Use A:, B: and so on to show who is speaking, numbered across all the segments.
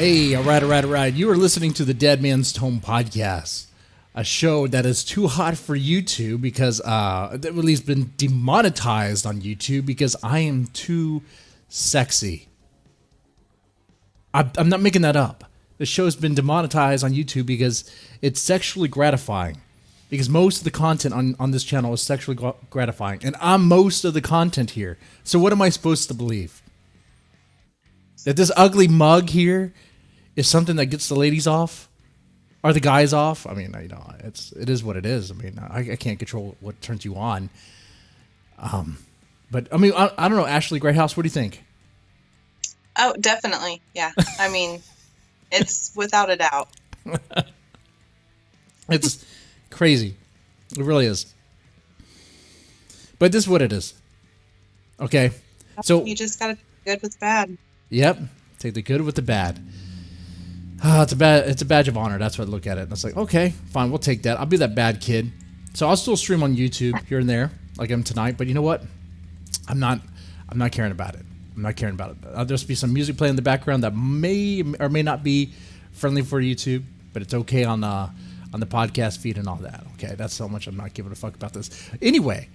A: Hey, all right. You are listening to the Dead Man's Tome podcast, a show that is too hot for YouTube because at least been demonetized on YouTube because I am too sexy. I'm not making that up. The show's been demonetized on YouTube because it's sexually gratifying. Because most of the content on this channel is sexually gratifying. And I'm most of the content here. So what am I supposed to believe? That this ugly mug here is something that gets the ladies off? Or the guys off? I mean, it is what it is. I mean, I can't control what turns you on. But, I mean, I don't know. Ashley Greathouse, what do you think?
B: Oh, definitely. Yeah. I mean, it's without a doubt.
A: It's crazy. It really is. But this is what it is. Okay. So
B: you just gotta take the good with bad.
A: Yep. Take the good with the bad. It's a badge of honor. That's what I look at it. And it's like, okay, fine, we'll take that. I'll be that bad kid. So I'll still stream on YouTube here and there, like I'm tonight. But you know what? I'm not caring about it. I'm not caring about it. There'll just be some music playing in the background that may or may not be friendly for YouTube, but it's okay on the podcast feed and all that. Okay, that's how much I'm not giving a fuck about this. Anyway,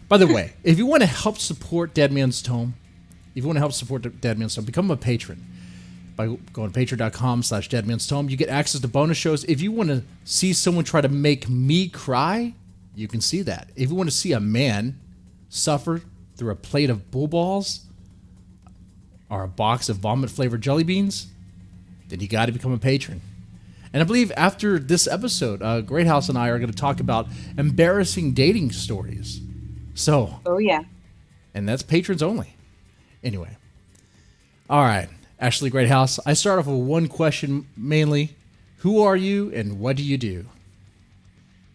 A: by the way, if you want to help support Dead Man's Tome, become a patron by going to patreon.com/deadmanstome. You get access to bonus shows. If you want to see someone try to make me cry, you can see that. If you want to see a man suffer through a plate of bull balls or a box of vomit-flavored jelly beans, then you got to become a patron. And I believe after this episode, Greathouse and I are going to talk about embarrassing dating stories. So,
B: oh yeah,
A: and that's patrons only. Anyway, all right, Ashley Greathouse. I start off with one question mainly: who are you and what do you do?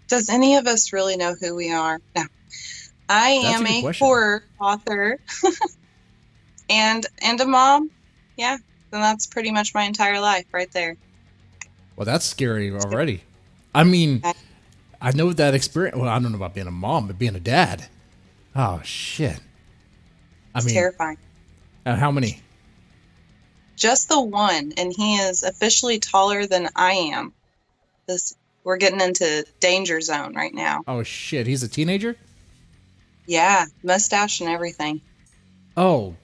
B: Does any of us really know who we are? No, I am a horror author and a mom. Yeah, and that's pretty much my entire life right there.
A: Well, that's scary already. I mean, I know that experience. Well, I don't know about being a mom, but being a dad. Oh, shit.
B: It's terrifying.
A: How many?
B: Just the one, and he is officially taller than I am. We're getting into danger zone right now.
A: Oh, shit. He's a teenager?
B: Yeah, mustache and everything.
A: Oh,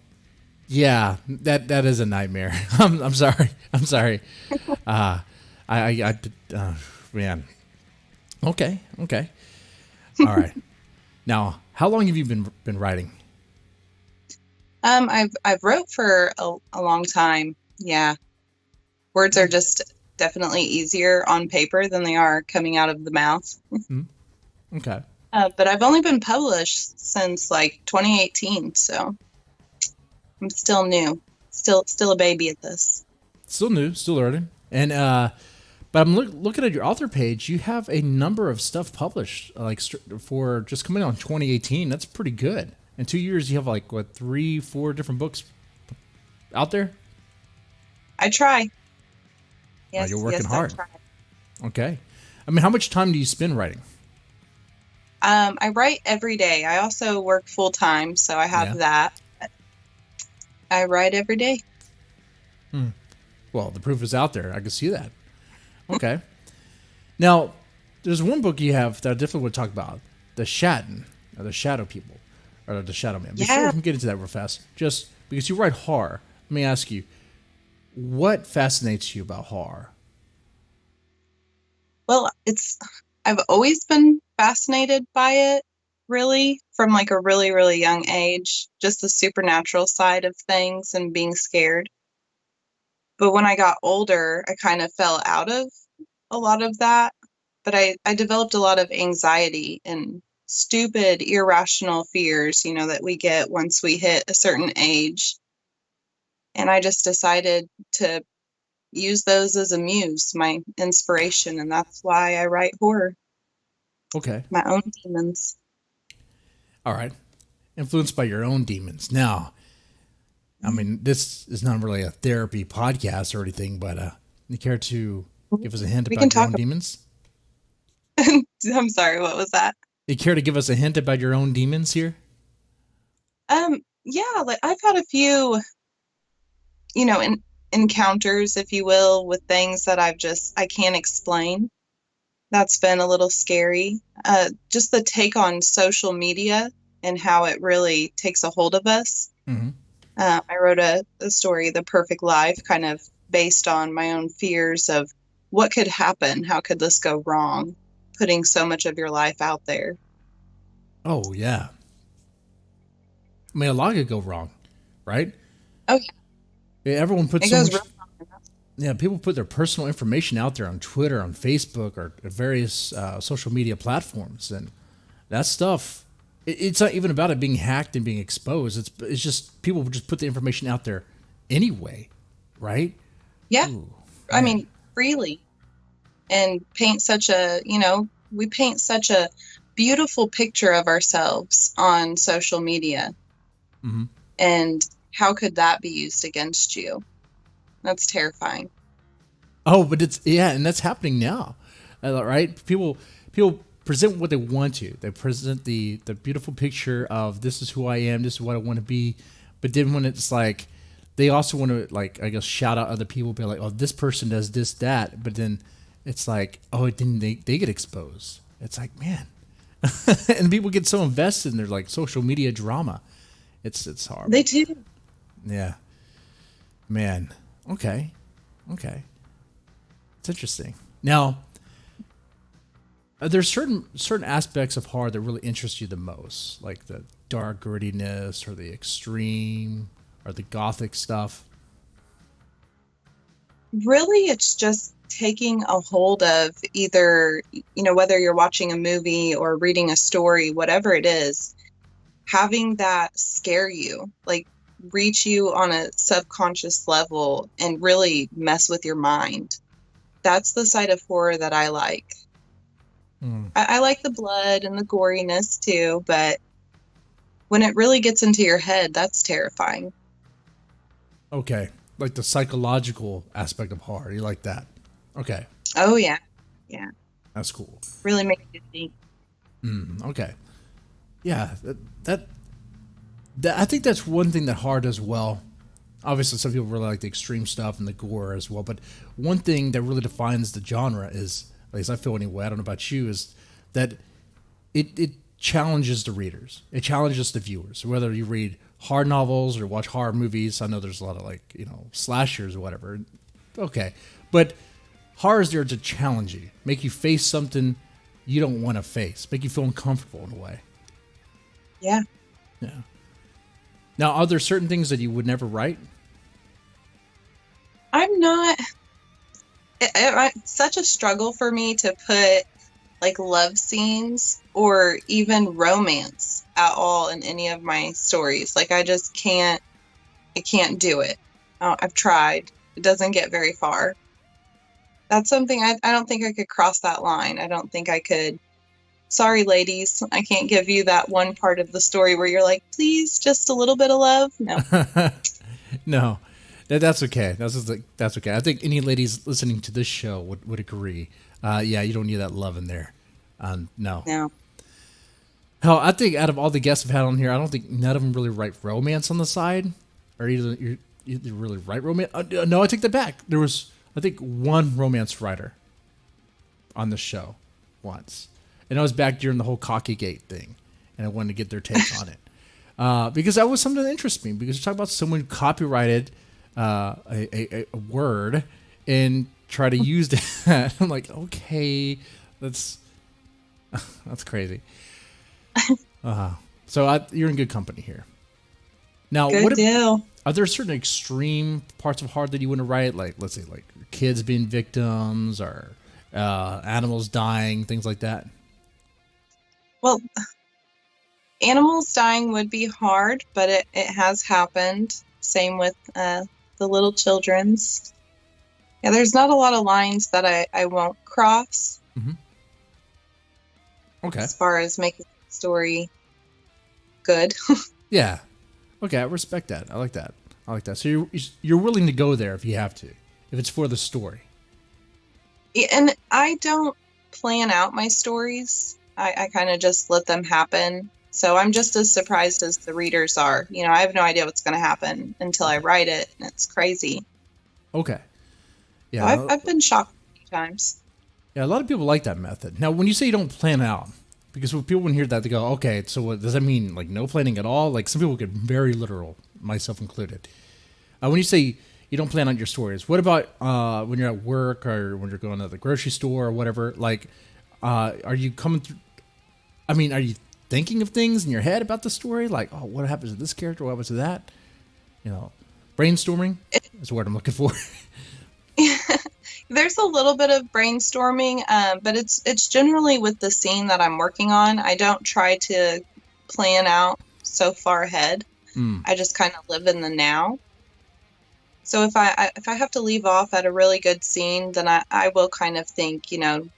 A: yeah. That is a nightmare. I'm sorry. Man. Okay. All right. Now, how long have you been writing?
B: I've wrote for a long time. Yeah. Words are just definitely easier on paper than they are coming out of the mouth.
A: Okay.
B: But I've only been published since like 2018, so I'm still new. Still a baby at this.
A: Still new, still learning. And but I'm looking at your author page. You have a number of stuff published, like for just coming out in 2018. That's pretty good. In 2 years, you have like what 3-4 different books out there.
B: I try. Yes,
A: you're working hard. Okay. I mean, how much time do you spend writing?
B: I write every day. I also work full time, so I have that. I write every day.
A: Well, the proof is out there. I can see that. Okay. Now, there's one book you have that I definitely want to talk about. The Shadow People. Or the Shadow Man. Before we can get into that real fast, just because you write horror, let me ask you, what fascinates you about horror?
B: Well, I've always been fascinated by it, really, from like a really, really young age, just the supernatural side of things and being scared. But when I got older, I kind of fell out of a lot of that. But I developed a lot of anxiety and stupid, irrational fears, that we get once we hit a certain age. And I just decided to use those as a muse, my inspiration. And that's why I write horror.
A: Okay.
B: My own demons.
A: All right. Influenced by your own demons. Now, I mean, this is not really a therapy podcast or anything, but you care to give us a hint about your own demons?
B: I'm sorry, what was that?
A: You care to give us a hint about your own demons here?
B: Yeah, like I've had a few, in encounters, if you will, with things that I can't explain. That's been a little scary. Just the take on social media and how it really takes a hold of us.
A: Mm-hmm.
B: I wrote a story, The Perfect Life, kind of based on my own fears of what could happen. How could this go wrong? Putting so much of your life out there.
A: Oh yeah. I mean, a lot could go wrong, right?
B: Oh,
A: Yeah, everyone puts
B: it
A: so
B: goes
A: much.
B: real.
A: Yeah, people put their personal information out there on Twitter, on Facebook, or various social media platforms, and that stuff. It's not even about it being hacked and being exposed. It's just people just put the information out there anyway, right?
B: Yeah.
A: Ooh,
B: I
A: man.
B: mean, freely. And we paint such a beautiful picture of ourselves on social media.
A: Hmm.
B: And how could that be used against you? That's terrifying.
A: Oh, but it's yeah, and that's happening now, right? People present what they want to. They present the beautiful picture of this is who I am, this is what I want to be. But then when it's like, they also want to like I guess shout out other people, be like, oh, this person does this that. But then it's like, oh, then they get exposed. It's like, man, and people get so invested in their like social media drama. It's horrible.
B: They do.
A: Yeah, man. Okay, okay. It's interesting. Now, there's certain aspects of horror that really interest you the most, like the dark grittiness, or the extreme, or the gothic stuff.
B: Really, it's just taking a hold of either, whether you're watching a movie or reading a story, whatever it is, having that scare you, like reach you on a subconscious level and really mess with your mind. That's the side of horror that I like.
A: Mm.
B: I like the blood and the goriness too, but when it really gets into your head, that's terrifying.
A: Okay, like the psychological aspect of horror. You like that? Okay,
B: Oh yeah, yeah,
A: that's cool.
B: really makes you think.
A: Okay, yeah, that I think that's one thing that horror does well. Obviously, some people really like the extreme stuff and the gore as well. But one thing that really defines the genre is, at least I feel anyway, I don't know about you, is that it challenges the readers. It challenges the viewers. Whether you read horror novels or watch horror movies, I know there's a lot of like, slashers or whatever. Okay. But horror is there to challenge you, make you face something you don't want to face, make you feel uncomfortable in a way.
B: Yeah.
A: Yeah. Now, are there certain things that you would never write?
B: I'm not. It's such a struggle for me to put like love scenes or even romance at all in any of my stories. Like I just can't. I can't do it. I've tried. It doesn't get very far. That's something I don't think I could cross that line. I don't think I could. Sorry, ladies, I can't give you that one part of the story where you're like, please, just a little bit of love. No.
A: No, that's okay. That's okay. I think any ladies listening to this show would agree. Yeah, you don't need that love in there. No.
B: No.
A: Hell, I think out of all the guests I've had on here, I don't think none of them really write romance on the side, or either you really write romance. No, I take that back. There was, I think, one romance writer on the show once, and I was back during the whole Cocky Gate thing, and I wanted to get their take on it because that was something that interests me. Because you're talking about someone who copyrighted a word and try to use that. I'm like, okay, that's crazy. So you're in good company here. Now,
B: Good deal.
A: Are there certain extreme parts of horror that you want to write? Like, let's say, like kids being victims or animals dying, things like that?
B: Well, animals dying would be hard, but it has happened. Same with the little children's. Yeah, there's not a lot of lines that I won't cross.
A: Mm-hmm. Okay.
B: As far as making the story good.
A: Yeah. Okay, I respect that. I like that. So you're willing to go there if you have to, if it's for the story.
B: And I don't plan out my stories. I kind of just let them happen. So I'm just as surprised as the readers are. I have no idea what's going to happen until I write it, and it's crazy.
A: Okay.
B: So
A: Yeah.
B: I've been shocked a few times.
A: Yeah, a lot of people like that method. Now, when you say you don't plan out, because when people hear that, they go, okay, so what, does that mean like no planning at all? Like some people get very literal, myself included. When you say you don't plan out your stories, what about when you're at work or when you're going to the grocery store or whatever? Like, are you coming through? I mean, are you thinking of things in your head about the story? Like, oh, what happens to this character? What happens to that? You know, brainstorming is the word I'm looking for.
B: There's a little bit of brainstorming, but it's generally with the scene that I'm working on. I don't try to plan out so far ahead. I just kind of live in the now. So if I have to leave off at a really good scene, then I will kind of think, can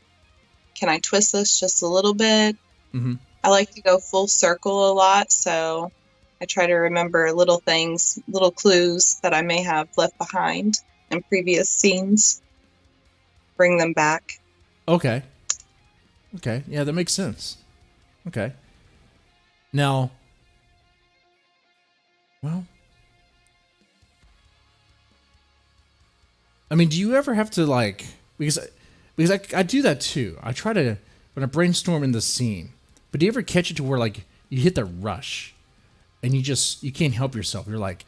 B: I twist this just a little bit?
A: Mm-hmm.
B: I like to go full circle a lot, so I try to remember little things, little clues that I may have left behind in previous scenes. Bring them back.
A: Okay. Yeah, that makes sense. Okay. Now, well, I mean, do you ever have to like because I do that too. I try to when I brainstorm in the scene. But do you ever catch it to where like you hit the rush and you can't help yourself? You're like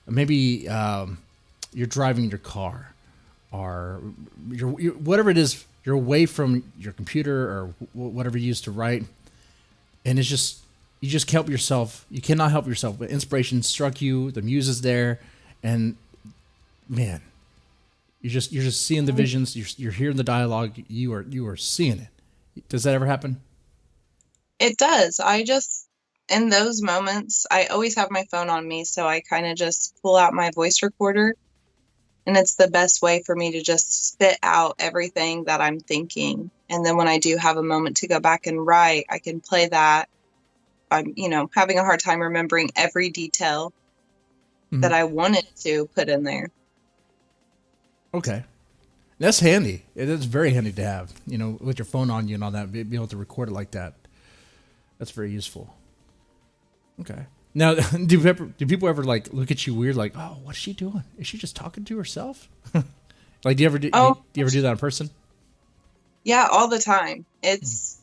A: maybe you're driving your car or you're whatever it is, you're away from your computer or whatever you used to write, and it's just you just can't help yourself. You cannot help yourself. But inspiration struck you, the muse is there, and man, you're just seeing the visions. You're hearing the dialogue. You are seeing it. Does that ever happen?
B: It does. In those moments, I always have my phone on me, so I kind of just pull out my voice recorder. And it's the best way for me to just spit out everything that I'm thinking. And then when I do have a moment to go back and write, I can play that. I'm, having a hard time remembering every detail that I wanted to put in there.
A: Okay. That's handy. It is very handy to have, with your phone on you and all that, be able to record it like that. That's very useful. Okay. Now, do people ever like look at you weird, like, oh, what's she doing? Is she just talking to herself? Like, do you ever do that in person?
B: Yeah, all the time. It's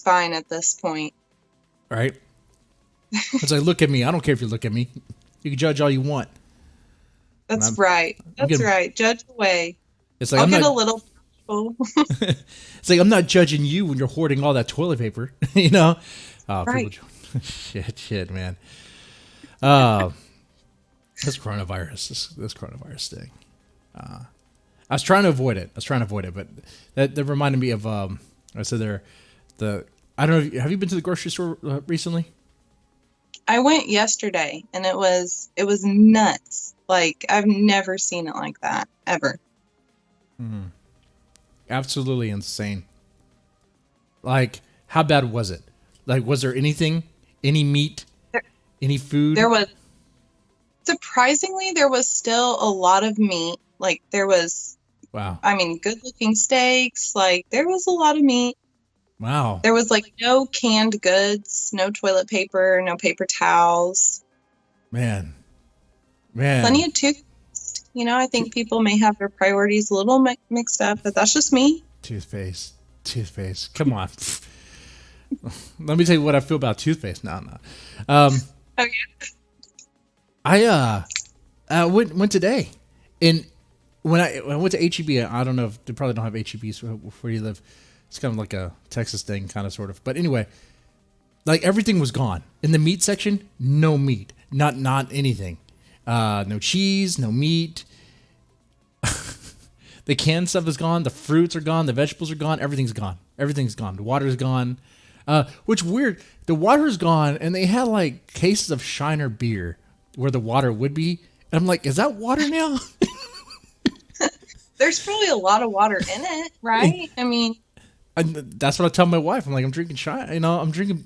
B: fine at this point.
A: All right. It's like, look at me. I don't care if you look at me. You can judge all you want.
B: That's right. That's right. Judge away.
A: It's like
B: I'll get a little.
A: It's like I'm not judging you when you're hoarding all that toilet paper. Right. Shit, man. This coronavirus, this coronavirus thing. I was trying to avoid it. But that reminded me of. I said I don't know. Have you been to the grocery store recently?
B: I went yesterday, and it was nuts. Like I've never seen it like that ever.
A: Mm-hmm. Absolutely insane. Like, how bad was it? Like, was there anything? Any meat? Any food?
B: There was. Surprisingly, there was still a lot of meat. Like, there was.
A: Wow.
B: I mean, good-looking steaks. Like, there was a lot of meat.
A: Wow.
B: There was, like, no canned goods, no toilet paper, no paper towels.
A: Man.
B: Plenty of toothpaste. I think people may have their priorities a little mixed up, but that's just me.
A: Toothpaste. Come on. Let me tell you what I feel about toothpaste. No.
B: Okay.
A: I went today, and when I went to HEB, I don't know if they probably don't have HEBs where you live. It's kind of like a Texas thing, kind of sort of. But anyway, like everything was gone in the meat section. No meat, not anything. No cheese, no meat. The canned stuff is gone. The fruits are gone. The vegetables are gone. Everything's gone. The water's gone. Which weird. The water's gone, and they had like cases of Shiner beer where the water would be. And I'm like, is that water now?
B: There's probably a lot of water in it, right? I mean,
A: that's what I tell my wife. I'm like, I'm drinking Shiner. I'm drinking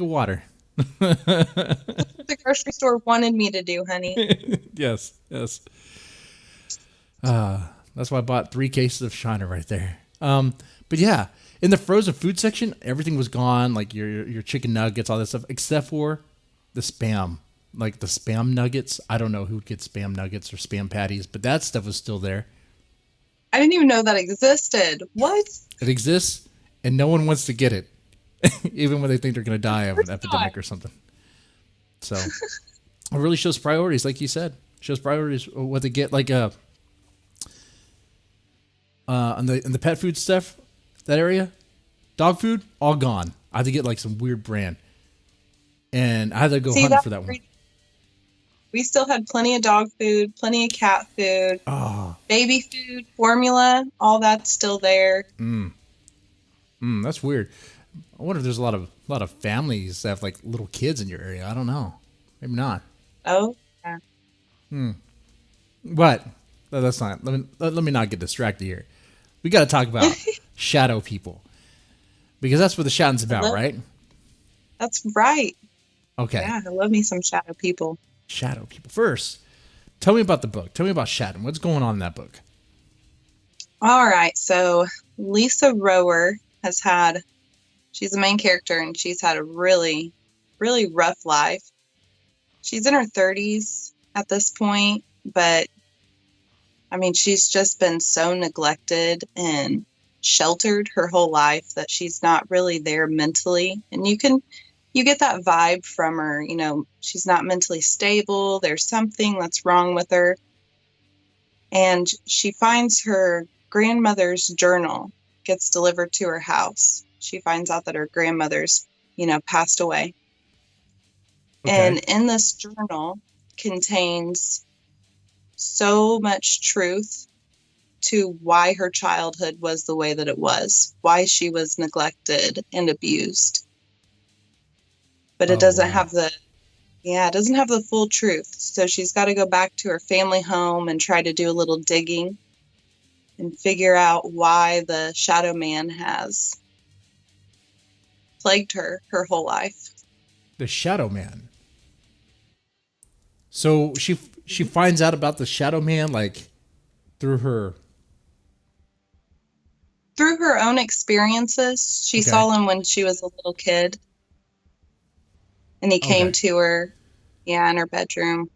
A: water.
B: The grocery store wanted me to do, honey.
A: Yes. That's why I bought 3 cases of Shiner right there. But yeah, in the frozen food section, everything was gone. Like your chicken nuggets, all that stuff, except for the Spam. like the spam nuggets. I don't know who gets spam nuggets or spam patties, but that stuff was still there.
B: I didn't even know that existed. What?
A: It exists, and no one wants to get it, even when they think they're going to die
B: Of
A: of an
B: course
A: epidemic or something. So it really shows priorities, like you said. Shows priorities what they get. Like in the pet food stuff, that area, dog food all gone. I had to get like some weird brand, and I had to go
B: See,
A: hunting
B: that
A: for that one.
B: we still had plenty of dog food, plenty of cat food,
A: Oh,
B: baby food, formula, all that's still there.
A: that's weird. I wonder if there's a lot of families that have like little kids in your area. I don't know. Maybe not.
B: Oh, yeah.
A: But that's not. Let me not get distracted here. We got to talk about shadow people because that's what the shadow's about, right?
B: That's right.
A: Okay.
B: Yeah, I love me some shadow people.
A: Shadow people. First, tell me about the book. Tell me about Shadow. What's going on in that book?
B: All right, so Lisa Rower she's the main character, and she's had a really, really rough life. She's in her 30s at this point, but I mean, she's just been so neglected and sheltered her whole life that she's not really there mentally. And you get that vibe from her, she's not mentally stable. There's something that's wrong with her. And she finds her grandmother's journal gets delivered to her house. She finds out that her grandmother's, passed away.
A: Okay.
B: And in this journal contains so much truth to why her childhood was the way that it was, why she was neglected and abused. But it doesn't have the full truth. So she's got to go back to her family home and try to do a little digging and figure out why the shadow man has plagued her whole life.
A: The Shadow Man. So she finds out about the Shadow Man like through her
B: own experiences. She saw him when she was a little kid. And he came to her, in her bedroom.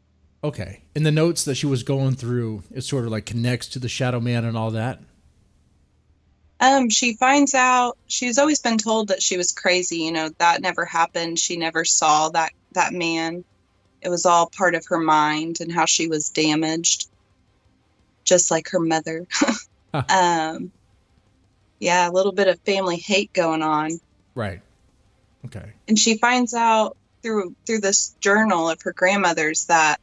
A: Okay. In the notes that she was going through, it sort of like connects to the Shadow Man and all that.
B: She finds out, she's always been told that she was crazy, that never happened. She never saw that man. It was all part of her mind and how she was damaged, just like her mother. A little bit of family hate going on.
A: Right. Okay.
B: And she finds out through this journal of her grandmother's that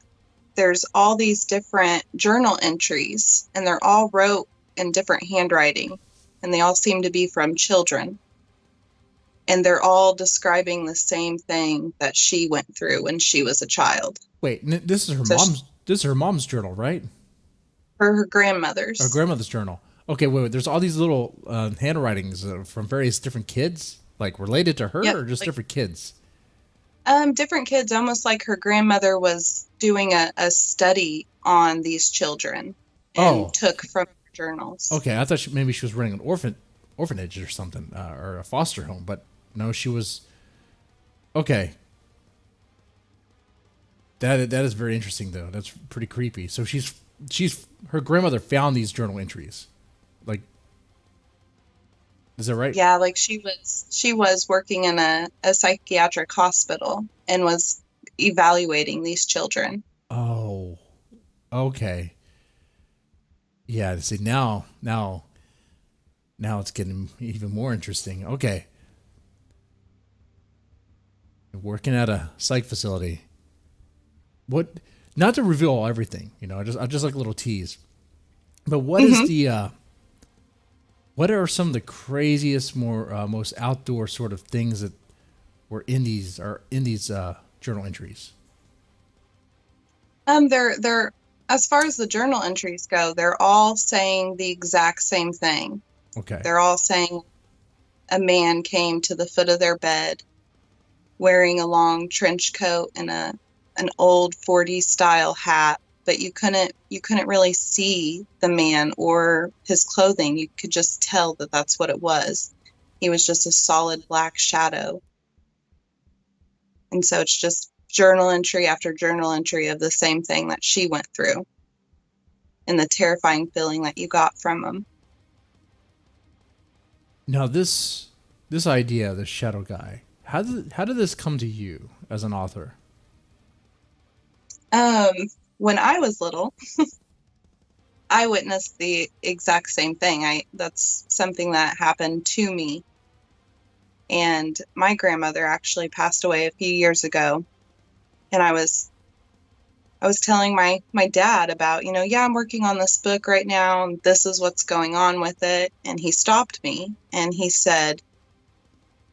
B: there's all these different journal entries, and they're all wrote in different handwriting, and they all seem to be from children. And they're all describing the same thing that she went through when she was a child.
A: Wait, this is her mom's journal, right?
B: Her grandmother's.
A: Her grandmother's journal. Okay, wait. There's all these little handwritings from various different kids, like related to her, or just different kids?
B: Different kids, almost like her grandmother was doing a study on these children and took from her journals.
A: Okay, I thought maybe she was running an orphanage or something, or a foster home, but no, she was. Okay. That is very interesting, though. That's pretty creepy. So her grandmother found these journal entries, like. Is that right?
B: Yeah, like she was working in a psychiatric hospital and was evaluating these children.
A: Oh, okay. Yeah, see now it's getting even more interesting. Okay. Working at a psych facility. What? Not to reveal everything, I just like a little tease. But what is the what are some of the craziest, most outdoor sort of things that were in these journal entries?
B: They're as far as the journal entries go, they're all saying the exact same thing.
A: Okay.
B: They're all saying a man came to the foot of their bed wearing a long trench coat and an old 40s style hat, but you couldn't really see the man or his clothing. You could just tell that that's what it was. He was just a solid black shadow. And so it's just journal entry after journal entry of the same thing that she went through and the terrifying feeling that you got from them.
A: Now this idea, the shadow guy, how did this come to you as an author?
B: When I was little, I witnessed the exact same thing. That's something that happened to me. And my grandmother actually passed away a few years ago. And I was telling my dad about, yeah, I'm working on this book right now, and this is what's going on with it. And he stopped me and he said,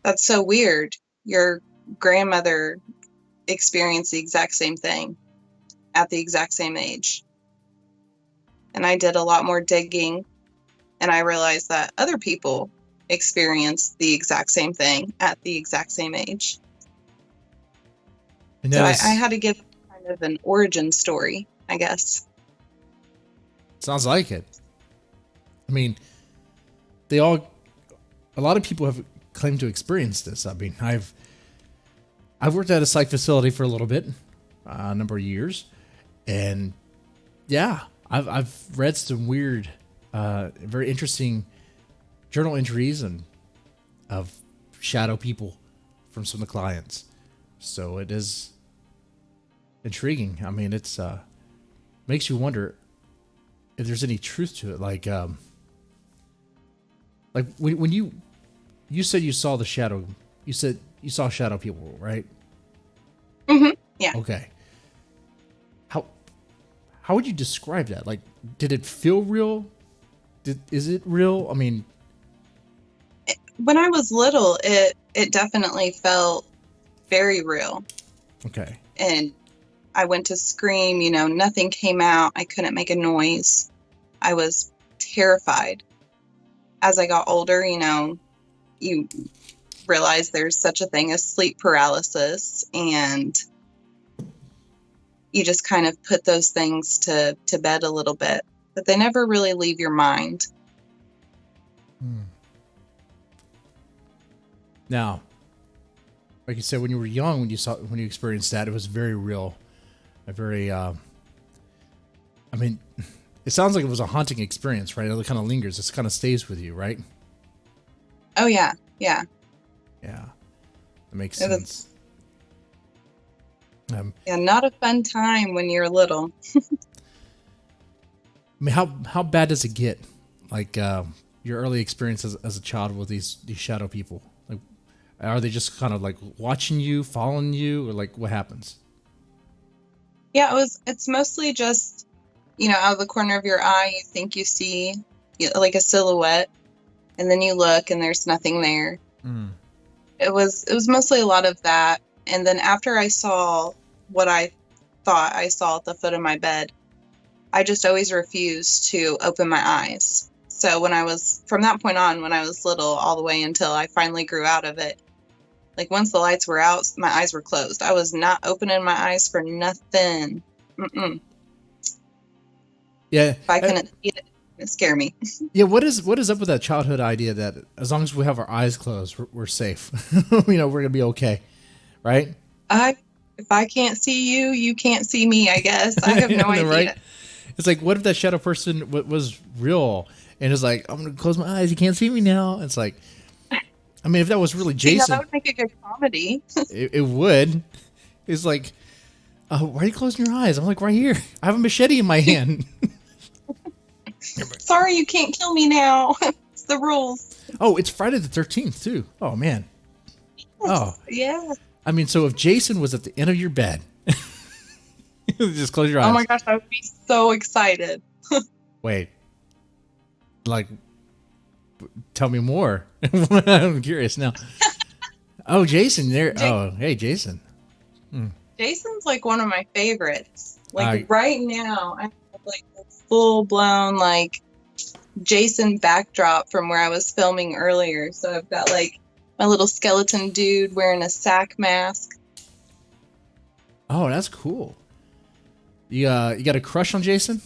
B: "That's so weird. Your grandmother experienced the exact same thing at the exact same age." And I did a lot more digging, and I realized that other people experience the exact same thing at the exact same age.
A: And
B: so I had to give kind of an origin story, I guess.
A: Sounds like it. I mean, a lot of people have claimed to experience this. I mean, I've worked at a psych facility for a little bit, a number of years, and yeah, I've read some weird, very interesting journal entries and of shadow people from some of the clients. So it is intriguing. I mean, it's makes you wonder if there's any truth to it. Like when you said you saw the shadow, you said you saw shadow people, right?
B: Mm-hmm. Yeah.
A: Okay. How would you describe that? Like, did it feel real? Is it real? I mean,
B: when I was little, it definitely felt very real.
A: Okay.
B: And I went to scream, nothing came out. I couldn't make a noise. I was terrified. As I got older, you realize there's such a thing as sleep paralysis, and you just kind of put those things to bed a little bit, but they never really leave your mind.
A: Now, like you said, when you were young, when you experienced that, it was very real. A very, I mean, it sounds like it was a haunting experience, right? It kind of lingers. It kind of stays with you, right?
B: Oh, yeah. Yeah.
A: Yeah. That makes sense.
B: Yeah, not a fun time when you're little.
A: I mean, how bad does it get? Like, your early experience as a child with these shadow people? Like, are they just kind of like watching you, following you, or like what happens?
B: Yeah, it's mostly just, out of the corner of your eye, you think you see like a silhouette, and then you look and there's nothing there. It was mostly a lot of that. And then after I saw what I thought I saw at the foot of my bed, I just always refused to open my eyes. So from that point on, when I was little, all the way until I finally grew out of it, like once the lights were out, my eyes were closed. I was not opening my eyes for nothing. Mm-mm.
A: Yeah.
B: If I couldn't see it, it scared me.
A: Yeah. What is up with that childhood idea that as long as we have our eyes closed, we're safe? We're going to be okay. Right?
B: If I can't see you, you can't see me, I guess. I have no idea.
A: Right? It's like, what if that shadow person was real and is like, I'm going to close my eyes. You can't see me now. It's like, I mean, if that was really Jason.
B: Yeah, that would make a good comedy.
A: it would. It's like, why are you closing your eyes? I'm like, right here. I have a machete in my hand.
B: Sorry, you can't kill me now. It's the rules.
A: Oh, it's Friday the 13th, too. Oh, man. Oh.
B: Yeah.
A: I mean, so if Jason was at the end of your bed, just close your eyes.
B: Oh my gosh, I would be so excited.
A: Wait. Like, tell me more. I'm curious now. Oh, Jason, there. Oh, hey, Jason.
B: Jason's like one of my favorites. Like right now, I have like a full-blown like Jason backdrop from where I was filming earlier. So I've got like my little skeleton dude wearing a sack mask.
A: Oh, that's cool. You got a crush on Jason?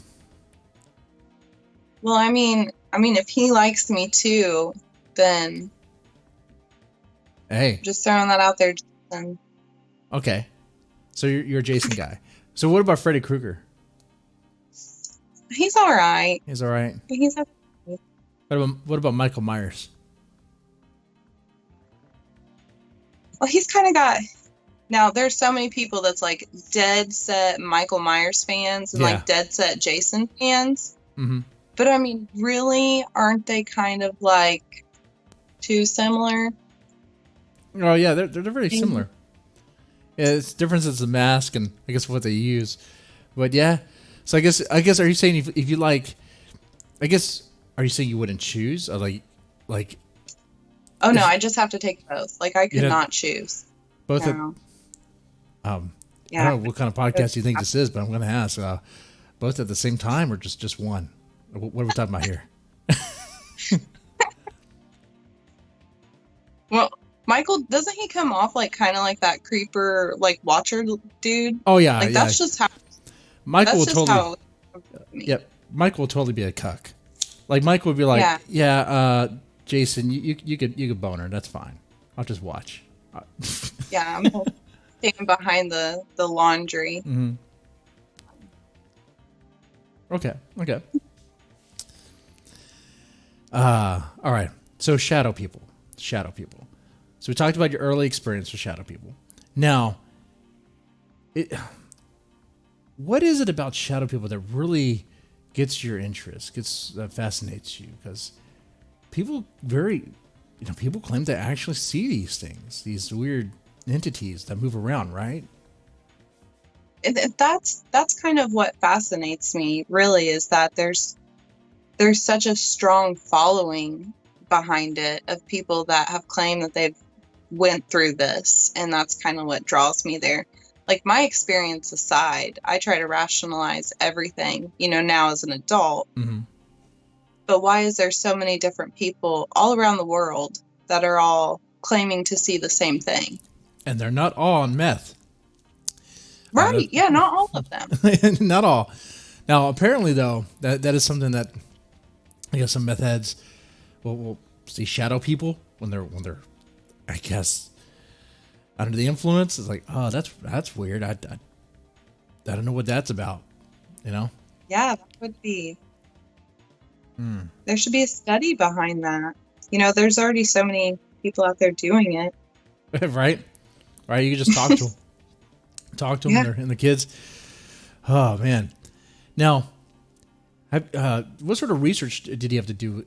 B: Well, I mean, if he likes me too, then
A: hey,
B: just throwing that out there, Jason.
A: Okay. So you're a Jason guy. So what about Freddy Krueger?
B: He's all right.
A: He's all right.
B: He's okay.
A: What about Michael Myers?
B: Well, he's kind of got. Now, there's so many people that's like dead set Michael Myers fans and like dead set Jason fans.
A: Mm-hmm.
B: But I mean, really, aren't they kind of like too similar?
A: Oh yeah, they're very similar. Yeah, it's difference is the mask and I guess what they use. But yeah, so I guess are you saying if you like, I guess are you saying you wouldn't choose or like?
B: Oh no, I just have to take both. Like I could not choose.
A: Both.
B: No.
A: I don't know what kind of podcast you think this is, but I'm going to ask both at the same time or just one. What are we talking about here?
B: Well, Michael, doesn't he come off like kind of like that creeper, like watcher dude?
A: Oh yeah,
B: like that's just how.
A: Michael will totally.
B: How
A: yep, Michael will totally be a cuck. Like Michael would be like, Jason, you could bone her. That's fine. I'll just watch.
B: Yeah, I'm standing behind the laundry.
A: Mm-hmm. Okay. All right. So shadow people. So we talked about your early experience with shadow people. Now, what is it about shadow people that really gets your interest, fascinates you? Because people people claim to actually see these things, these weird entities that move around, right?
B: That's kind of what fascinates me, really, is that there's such a strong following behind it of people that have claimed that they've went through this, and that's kind of what draws me there. Like, my experience aside, I try to rationalize everything, now as an adult.
A: Mm-hmm.
B: But why is there so many different people all around the world that are all claiming to see the same thing?
A: And they're not all on meth.
B: Right. Yeah, not all of them.
A: Not all. Now, apparently, though, that is something that I guess some meth heads will see shadow people when they're I guess under the influence. It's like, oh, that's weird. I don't know what that's about.
B: Yeah, that would be. There should be a study behind that. There's already so many people out there doing it.
A: Right. You can just talk to them. Talk to them and the kids. Oh man. Now, what sort of research did he have to do?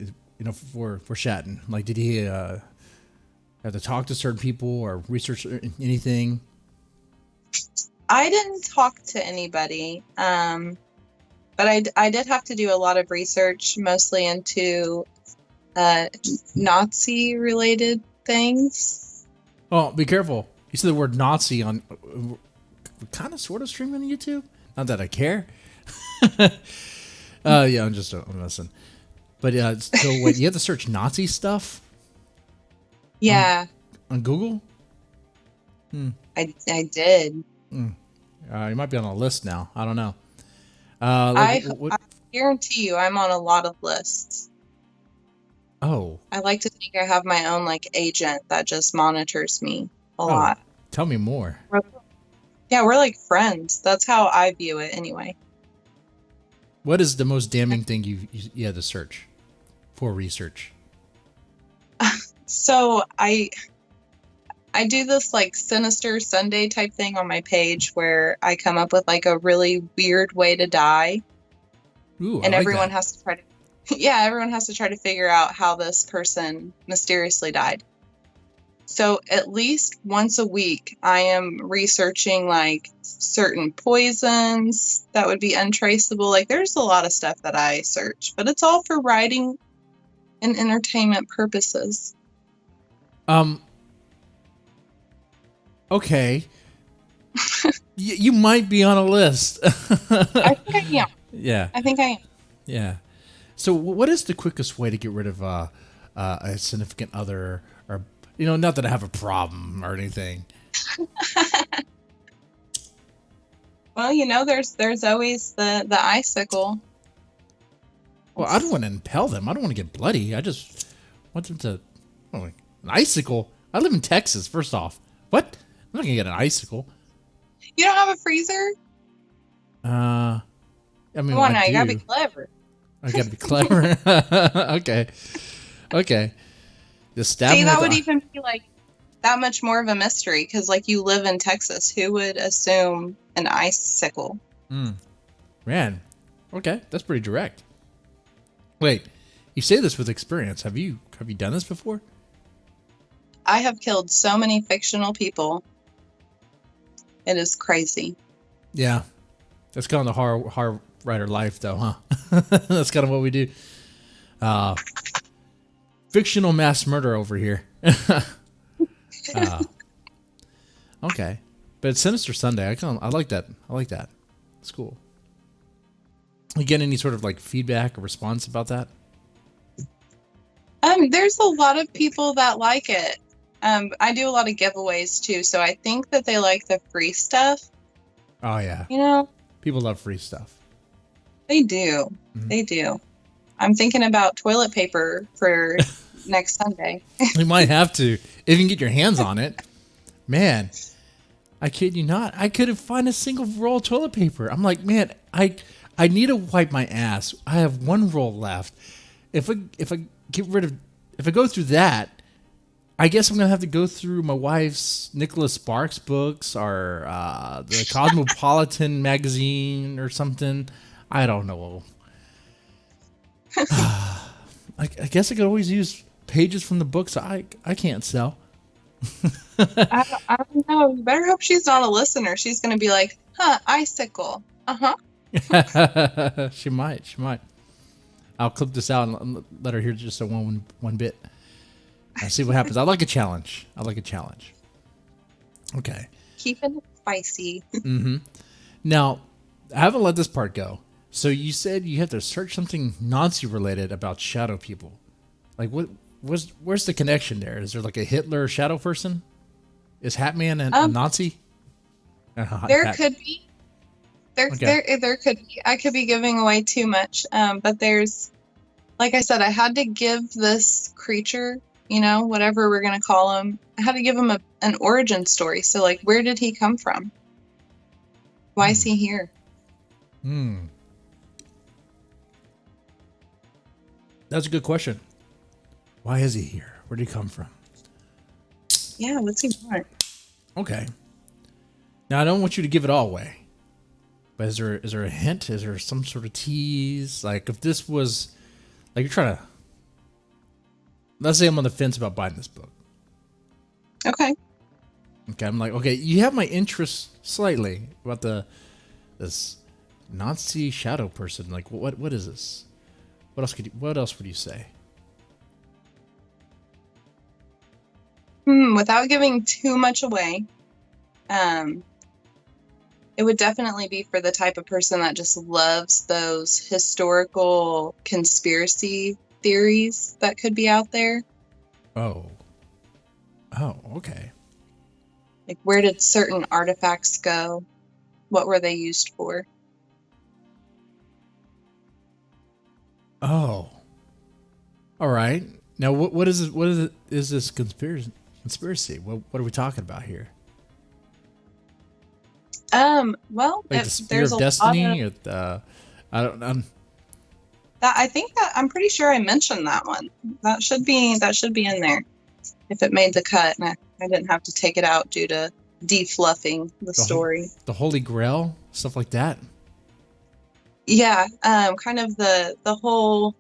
A: For Shatton? Like, did he have to talk to certain people or research anything?
B: I didn't talk to anybody, but I did have to do a lot of research, mostly into Nazi-related things. Oh,
A: be careful! You said the word Nazi on kind of sort of streaming on YouTube. Not that I care. Yeah, I'm messing. But so wait, you have to search Nazi stuff?
B: Yeah.
A: On Google?
B: I did.
A: You might be on a list now. I don't know.
B: I guarantee you I'm on a lot of lists.
A: Oh.
B: I like to think I have my own agent that just monitors me a lot.
A: Tell me more.
B: We're like friends. That's how I view it anyway.
A: What is the most damning thing you had to search for research?
B: So I do this Sinister Sunday type thing on my page where I come up with a really weird way to die.
A: Ooh,
B: and everyone has to try to everyone has to try to figure out how this person mysteriously died. So at least once a week, I am researching certain poisons that would be untraceable. There's a lot of stuff that I search, but it's all for writing and entertainment purposes.
A: Okay. You might be on a list.
B: I think I am.
A: Yeah.
B: I think I am.
A: Yeah. So what is the quickest way to get rid of a significant other, or not that I have a problem or anything?
B: Well, there's always the icicle.
A: Well, I don't want to impale them. I don't want to get bloody. I just want them to. Oh, an icicle? I live in Texas. First off, what? I'm not gonna get an icicle.
B: You don't have a freezer?
A: I mean,
B: Come on
A: I
B: now, you gotta be
A: do.
B: clever.
A: I gotta be clever. Okay. Okay. Just stab
B: See,
A: him
B: that
A: with
B: would even be like that much more of a mystery because, like, you live in Texas. Who would assume an icicle?
A: man. Okay, that's pretty direct. Wait, you say this with experience. Have you done this before?
B: I have killed so many fictional people. It is crazy.
A: Yeah. That's kind of the horror writer life, though, huh? That's kind of what we do. Fictional mass murder over here. Okay, but it's Sinister Sunday. I like that. I like that. It's cool. You get any sort of like feedback or response about that?
B: There's a lot of people that like it. I do a lot of giveaways too, so I think that they like the free stuff.
A: Oh yeah,
B: You know,
A: people love free stuff.
B: they do. They do. I'm thinking about toilet paper for next Sunday.
A: You might have to if you can get your hands on it. Man, I kid you not. I couldn't find a single roll of toilet paper. I'm like, man, I need to wipe my ass. I have one roll left. If I get rid of if I go through that, I guess I'm gonna have to go through my wife's Nicholas Sparks books or the Cosmopolitan magazine or something. I don't know. I guess I could always use pages from the books I can't sell.
B: I don't know. You better hope she's not a listener. She's going to be like, huh, icicle. Uh-huh.
A: She might. She might. I'll clip this out and let her hear just a one bit. I'll see what happens. I like a challenge. I like a challenge. Okay.
B: Keeping it spicy.
A: Now, I haven't let this part go. So you said you have to search something Nazi related about shadow people. Like where's the connection there? Is there like a Hitler shadow person? Is Hatman a Nazi?
B: There could be. There could be. I could be giving away too much. But there's, like I said, I had to give this creature, whatever we're gonna call him, I had to give him an origin story. So, like, where did he come from? Why is he here?
A: That's a good question. Why is he here? Where did he come from?
B: Yeah, what's he want?
A: Okay. Now I don't want you to give it all away. But is there a hint? Is there some sort of tease? Like if this was like you're trying to let's say I'm on the fence about buying this book.
B: Okay.
A: Okay, I'm like, okay, you have my interest slightly about this Nazi shadow person. Like what is this? What else would you say?
B: Without giving too much away, it would definitely be for the type of person that just loves those historical conspiracy theories that could be out there.
A: Oh, okay.
B: Like, where did certain artifacts go? What were they used for?
A: Oh, all right. Now, what is this? What is it? Is this conspiracy? What are we talking about here?
B: Well,
A: Like the spear
B: there's
A: of
B: a
A: destiny,
B: lot of,
A: or I don't.
B: I think that I'm pretty sure I mentioned that one. That should be in there if it made the cut, and I didn't have to take it out due to defluffing the story.
A: The Holy Grail, stuff like that.
B: Yeah, kind of the whole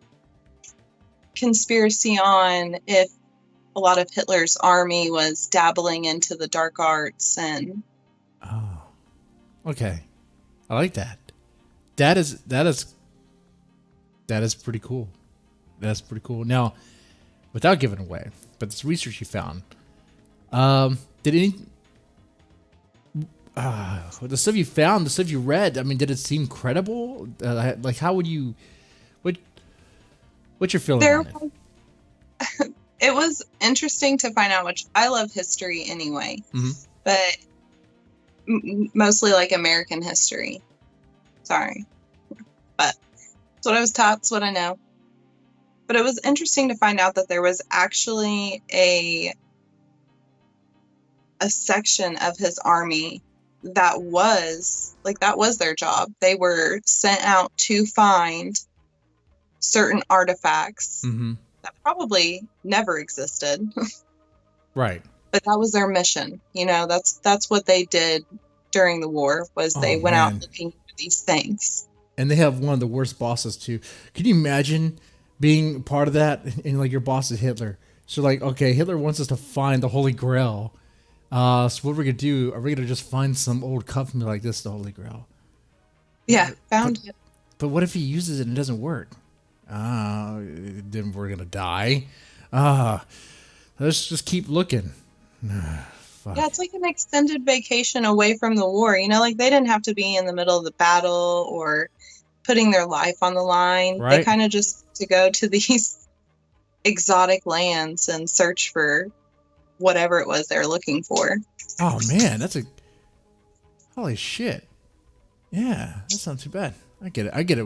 B: conspiracy on if a lot of Hitler's army was dabbling into the dark arts and.
A: Oh, okay. I like that. That is pretty cool. That's pretty cool. Now, without giving away, but this research you found, did any the stuff you found, the stuff you read, I mean, did it seem credible? Like, how would you, what's your feeling on it?
B: It was interesting to find out, which I love history anyway, but mostly like American history. Sorry. But it's what I was taught, it's what I know. But it was interesting to find out that there was actually a section of his army that was their job. They were sent out to find certain artifacts
A: Mm-hmm.
B: that probably never existed.
A: Right.
B: But that was their mission. That's what they did during the war, was
A: Oh,
B: they went out
A: man.
B: looking for these things.
A: And they have one of the worst bosses too. Can you imagine being part of that? And like your boss is Hitler. So like, okay, Hitler wants us to find the Holy Grail. So what we're gonna do? Are we gonna just find some old cup and be like, "This is the Holy Grail"?
B: Yeah, found it.
A: But what if he uses it and it doesn't work? Then we're gonna die. Let's just keep looking. Fuck.
B: Yeah, it's like an extended vacation away from the war. Like they didn't have to be in the middle of the battle or putting their life on the line. They
A: Right.
B: kind of just to go to these exotic lands and search for whatever it was they're looking for.
A: Oh man, holy shit. Yeah, that's not too bad. I get it. I get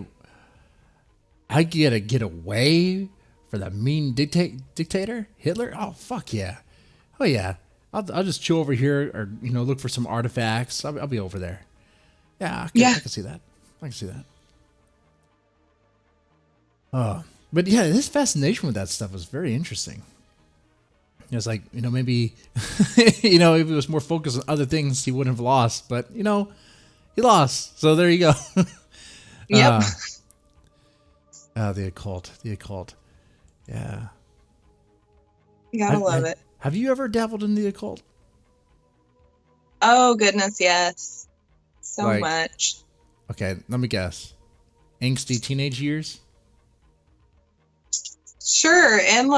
A: to get away for that mean dictator Hitler. Oh fuck yeah. Oh yeah. I'll just chill over here, or look for some artifacts. I'll be over there. Yeah, I can see that. I can see that. But yeah, his fascination with that stuff was very interesting. It's like, maybe, if he was more focused on other things, he wouldn't have lost. But, he lost. So there you go.
B: Yep.
A: The occult. Yeah.
B: You gotta love it.
A: Have you ever dabbled in the occult?
B: Oh, goodness, yes. So
A: Like-
B: much.
A: Okay, let me guess. Angsty teenage years?
B: Sure. And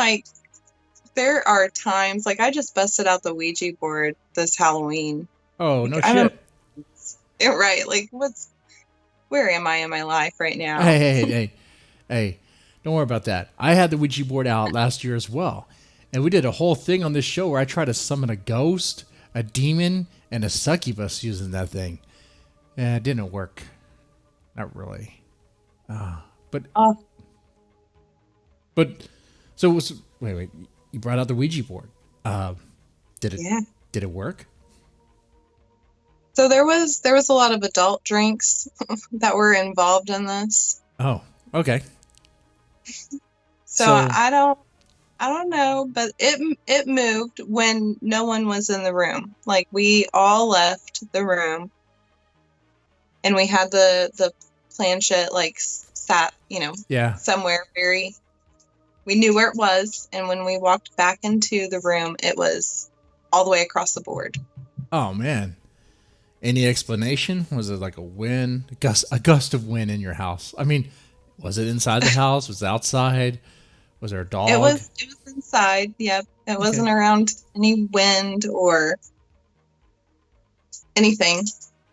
B: there are times, I just busted out the Ouija board this Halloween.
A: Oh, no
B: I don't-
A: shit.
B: Right. Where am I in my life right now?
A: Hey, don't worry about that. I had the Ouija board out last year as well. And we did a whole thing on this show where I tried to summon a ghost, a demon, and a succubus using that thing. And it didn't work. Not really. But so it was, wait, you brought out the Ouija board. Did it work?
B: So there was a lot of adult drinks that were involved in this.
A: Oh, okay.
B: So I don't know, but it moved when no one was in the room. We all left the room, and we had the planchette sat,
A: Yeah.
B: somewhere we knew where it was, and when we walked back into the room, it was all the way across the board.
A: Oh man. Any explanation? Was it like a wind, a gust of wind in your house? I mean, was it inside the house? Was it outside? Was there a dog?
B: It was inside. Yep. It wasn't around any wind or anything.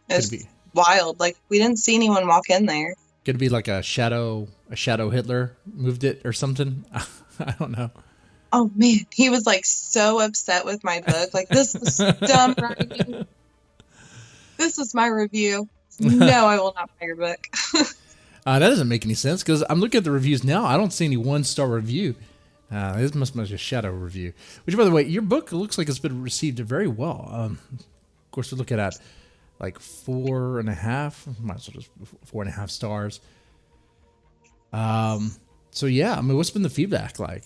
B: It was wild. We didn't see anyone walk in there.
A: Could it be like a shadow Hitler moved it or something? I don't know.
B: Oh man, he was so upset with my book. This was dumb writing. This was my review. No, I will not buy your book.
A: That doesn't make any sense because I'm looking at the reviews now. I don't see any 1-star review. This must be a shadow review. Which, by the way, your book looks like it's been received very well. Of course, we're looking at 4.5. Might as well just 4.5 stars. So yeah, I mean, what's been the feedback like?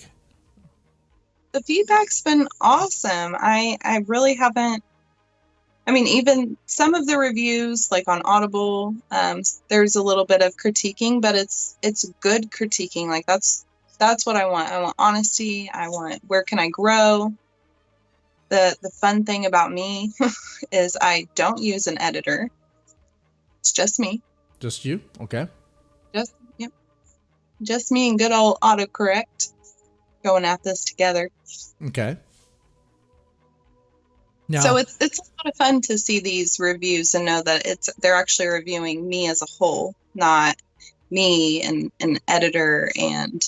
B: The feedback's been awesome. I really haven't. I mean, even some of the reviews, on Audible, there's a little bit of critiquing, but it's good critiquing. That's what I want. I want honesty. I want, where can I grow? The fun thing about me is I don't use an editor. It's just me.
A: Just you? Okay.
B: Just me and good old autocorrect going at this together.
A: Okay. Now,
B: So it's a lot of fun to see these reviews and know that they're actually reviewing me as a whole, not me and an editor and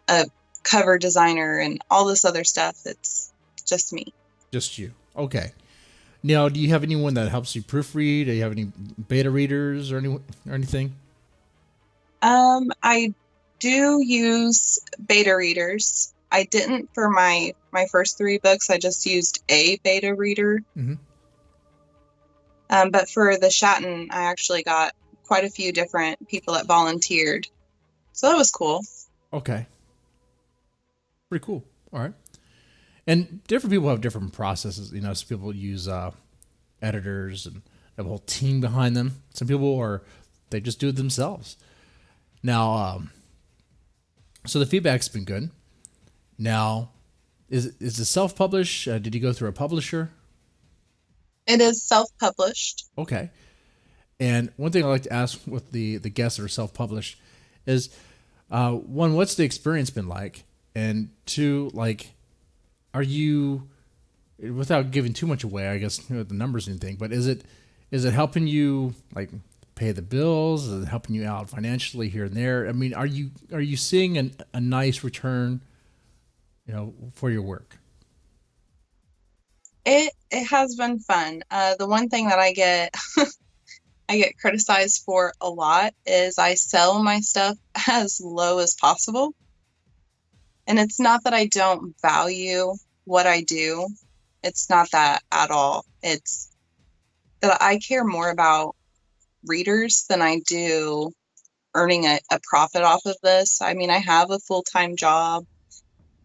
B: a cover designer and all this other stuff. It's just me.
A: just you. Okay. Now, do you have anyone that helps you proofread? Do you have any beta readers or anything?
B: I do use beta readers. I didn't for my first 3 books. I just used a beta reader.
A: Mhm.
B: But for the Shatton, I actually got quite a few different people that volunteered. So that was cool.
A: Okay. Pretty cool. All right. And different people have different processes. You know, some people use editors and have a whole team behind them. Some people they just do it themselves. Now, so the feedback's been good. Now, is it self-published? Did you go through a publisher?
B: It is self-published.
A: Okay. And one thing I like to ask with the guests that are self-published is, one, what's the experience been like? And two, like, are you, without giving too much away, I guess, the numbers and thing, but is it helping you, like, pay the bills? Is it helping you out financially here and there? I mean, are you seeing a nice return, for your work?
B: It has been fun. The one thing that I get I get criticized for a lot is I sell my stuff as low as possible. And it's not that I don't value what I do. It's not that at all. It's that I care more about readers than I do earning a profit off of this. I mean, I have a full-time job.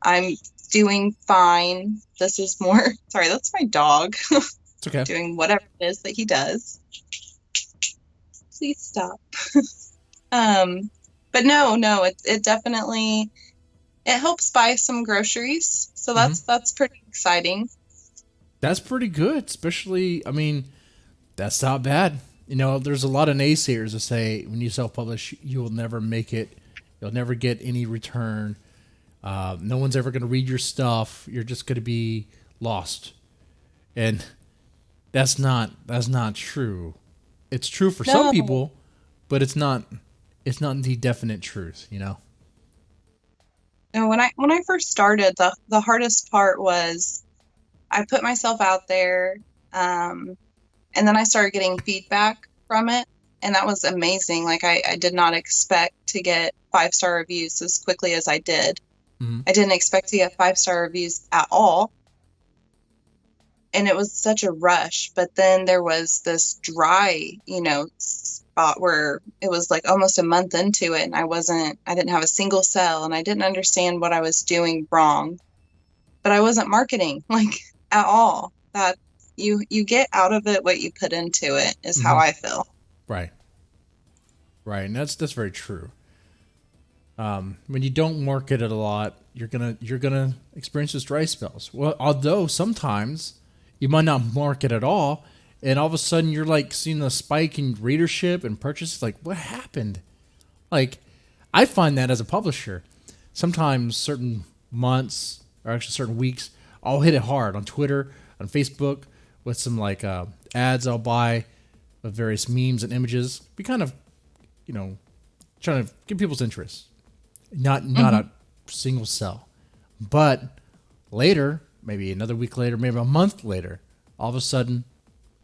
B: I'm doing fine. This is more, sorry, that's my dog.
A: It's okay.
B: Doing whatever it is that he does. Please stop. But no, it definitely, it helps buy some groceries. So that's pretty exciting.
A: That's pretty good, especially, I mean, that's not bad. There's a lot of naysayers that say when you self-publish, you will never make it. You'll never get any return. No one's ever going to read your stuff. You're just going to be lost. And that's not true. It's true for some people, but it's not the definite truth,
B: No, when I first started, the hardest part was I put myself out there, and then I started getting feedback from it, and that was amazing. Like I did not expect to get 5-star reviews as quickly as I did.
A: Mm-hmm.
B: I didn't expect to get 5-star reviews at all. And it was such a rush, but then there was this dry, spot where it was like almost a month into it and I didn't have a single sale and I didn't understand what I was doing wrong, but I wasn't marketing like at all. That you get out of it what you put into it is how I feel.
A: Right. And that's very true. When you don't market it a lot, you're gonna experience those dry spells. Well, although sometimes you might not market at all, and all of a sudden you're like seeing a spike in readership and purchases. Like, what happened? Like, I find that as a publisher, sometimes certain months or actually certain weeks, I'll hit it hard on Twitter, on Facebook, with some like ads I'll buy with various memes and images. Be kind of, trying to get people's interest. Not a single sell, but later, maybe another week later, maybe a month later, all of a sudden,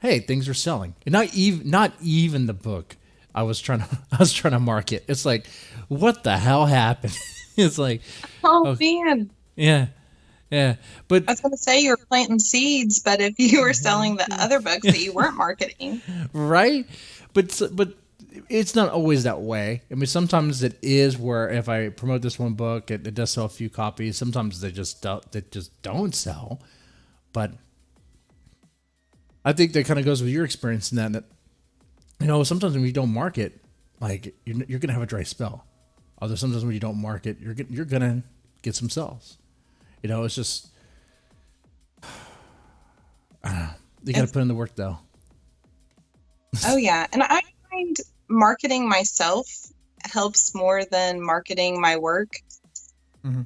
A: hey, things are selling. And not even the book I was trying to market. It's like, what the hell happened? It's like,
B: oh man,
A: yeah. But
B: I was going to say you were planting seeds, but if you were selling the other books that you weren't marketing,
A: right? But it's not always that way. I mean, sometimes it is where if I promote this one book, it does sell a few copies. Sometimes they just don't sell. But I think that kind of goes with your experience in that sometimes when you don't market, like you're gonna have a dry spell. Although sometimes when you don't market, you're gonna get some sales. It's just I don't know. You got to put in the work though.
B: Oh yeah, and I find marketing myself helps more than marketing my work.
A: Mm-hmm.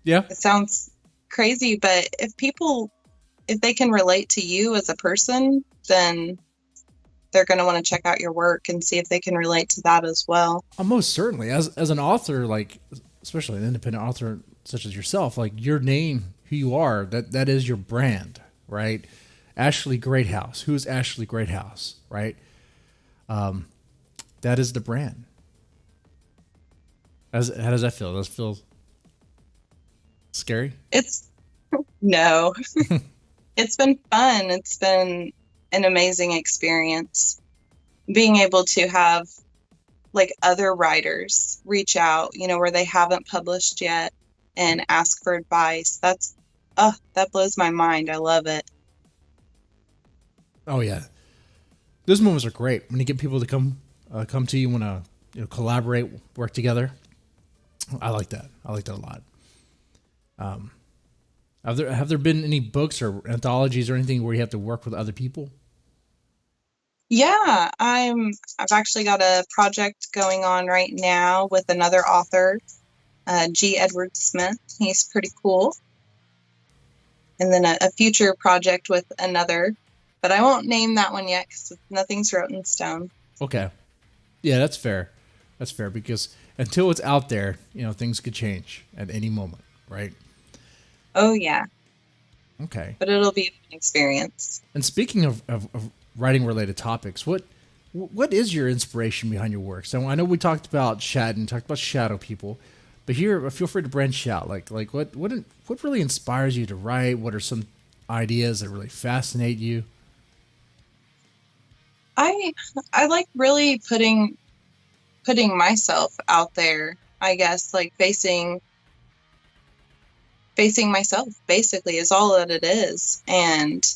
A: Yeah.
B: It sounds crazy, but if they can relate to you as a person, then they're going to want to check out your work and see if they can relate to that as well.
A: Most certainly. As an author, like especially an independent author such as yourself, like your name, who you are, that is your brand, right? Ashley Greathouse. Who is Ashley Greathouse, right? That is the brand. How does that feel? Does it feel scary?
B: No. It's been fun. It's been an amazing experience. Being able to have like other writers reach out, where they haven't published yet and ask for advice. That blows my mind. I love it.
A: Oh yeah, those moments are great when you get people to come to you, want to collaborate, work together. I like that. I like that a lot. Have there been any books or anthologies or anything where you have to work with other people?
B: Yeah, I've actually got a project going on right now with another author, G. Edward Smith. He's pretty cool. And then a future project with another, but I won't name that one yet because nothing's written in stone.
A: Okay. Yeah, that's fair. That's fair because until it's out there, things could change at any moment, right?
B: Oh, yeah.
A: Okay.
B: But it'll be an experience.
A: And speaking of writing related topics, what is your inspiration behind your work? So I know we talked about shadow people, but here feel free to branch out. Like what really inspires you to write? What are some ideas that really fascinate you?
B: I like really putting myself out there, I guess, like facing myself basically is all that it is, and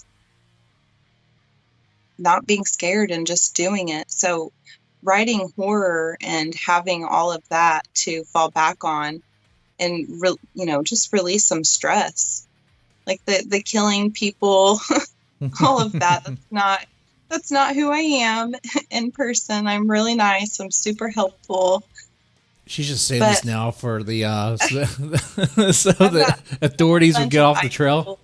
B: not being scared and just doing it. So writing horror and having all of that to fall back on and just release some stress, like the killing people, all of that. That's not who I am in person. I'm really nice. I'm super helpful.
A: She's just saying this now for the so the authorities would get off the trail.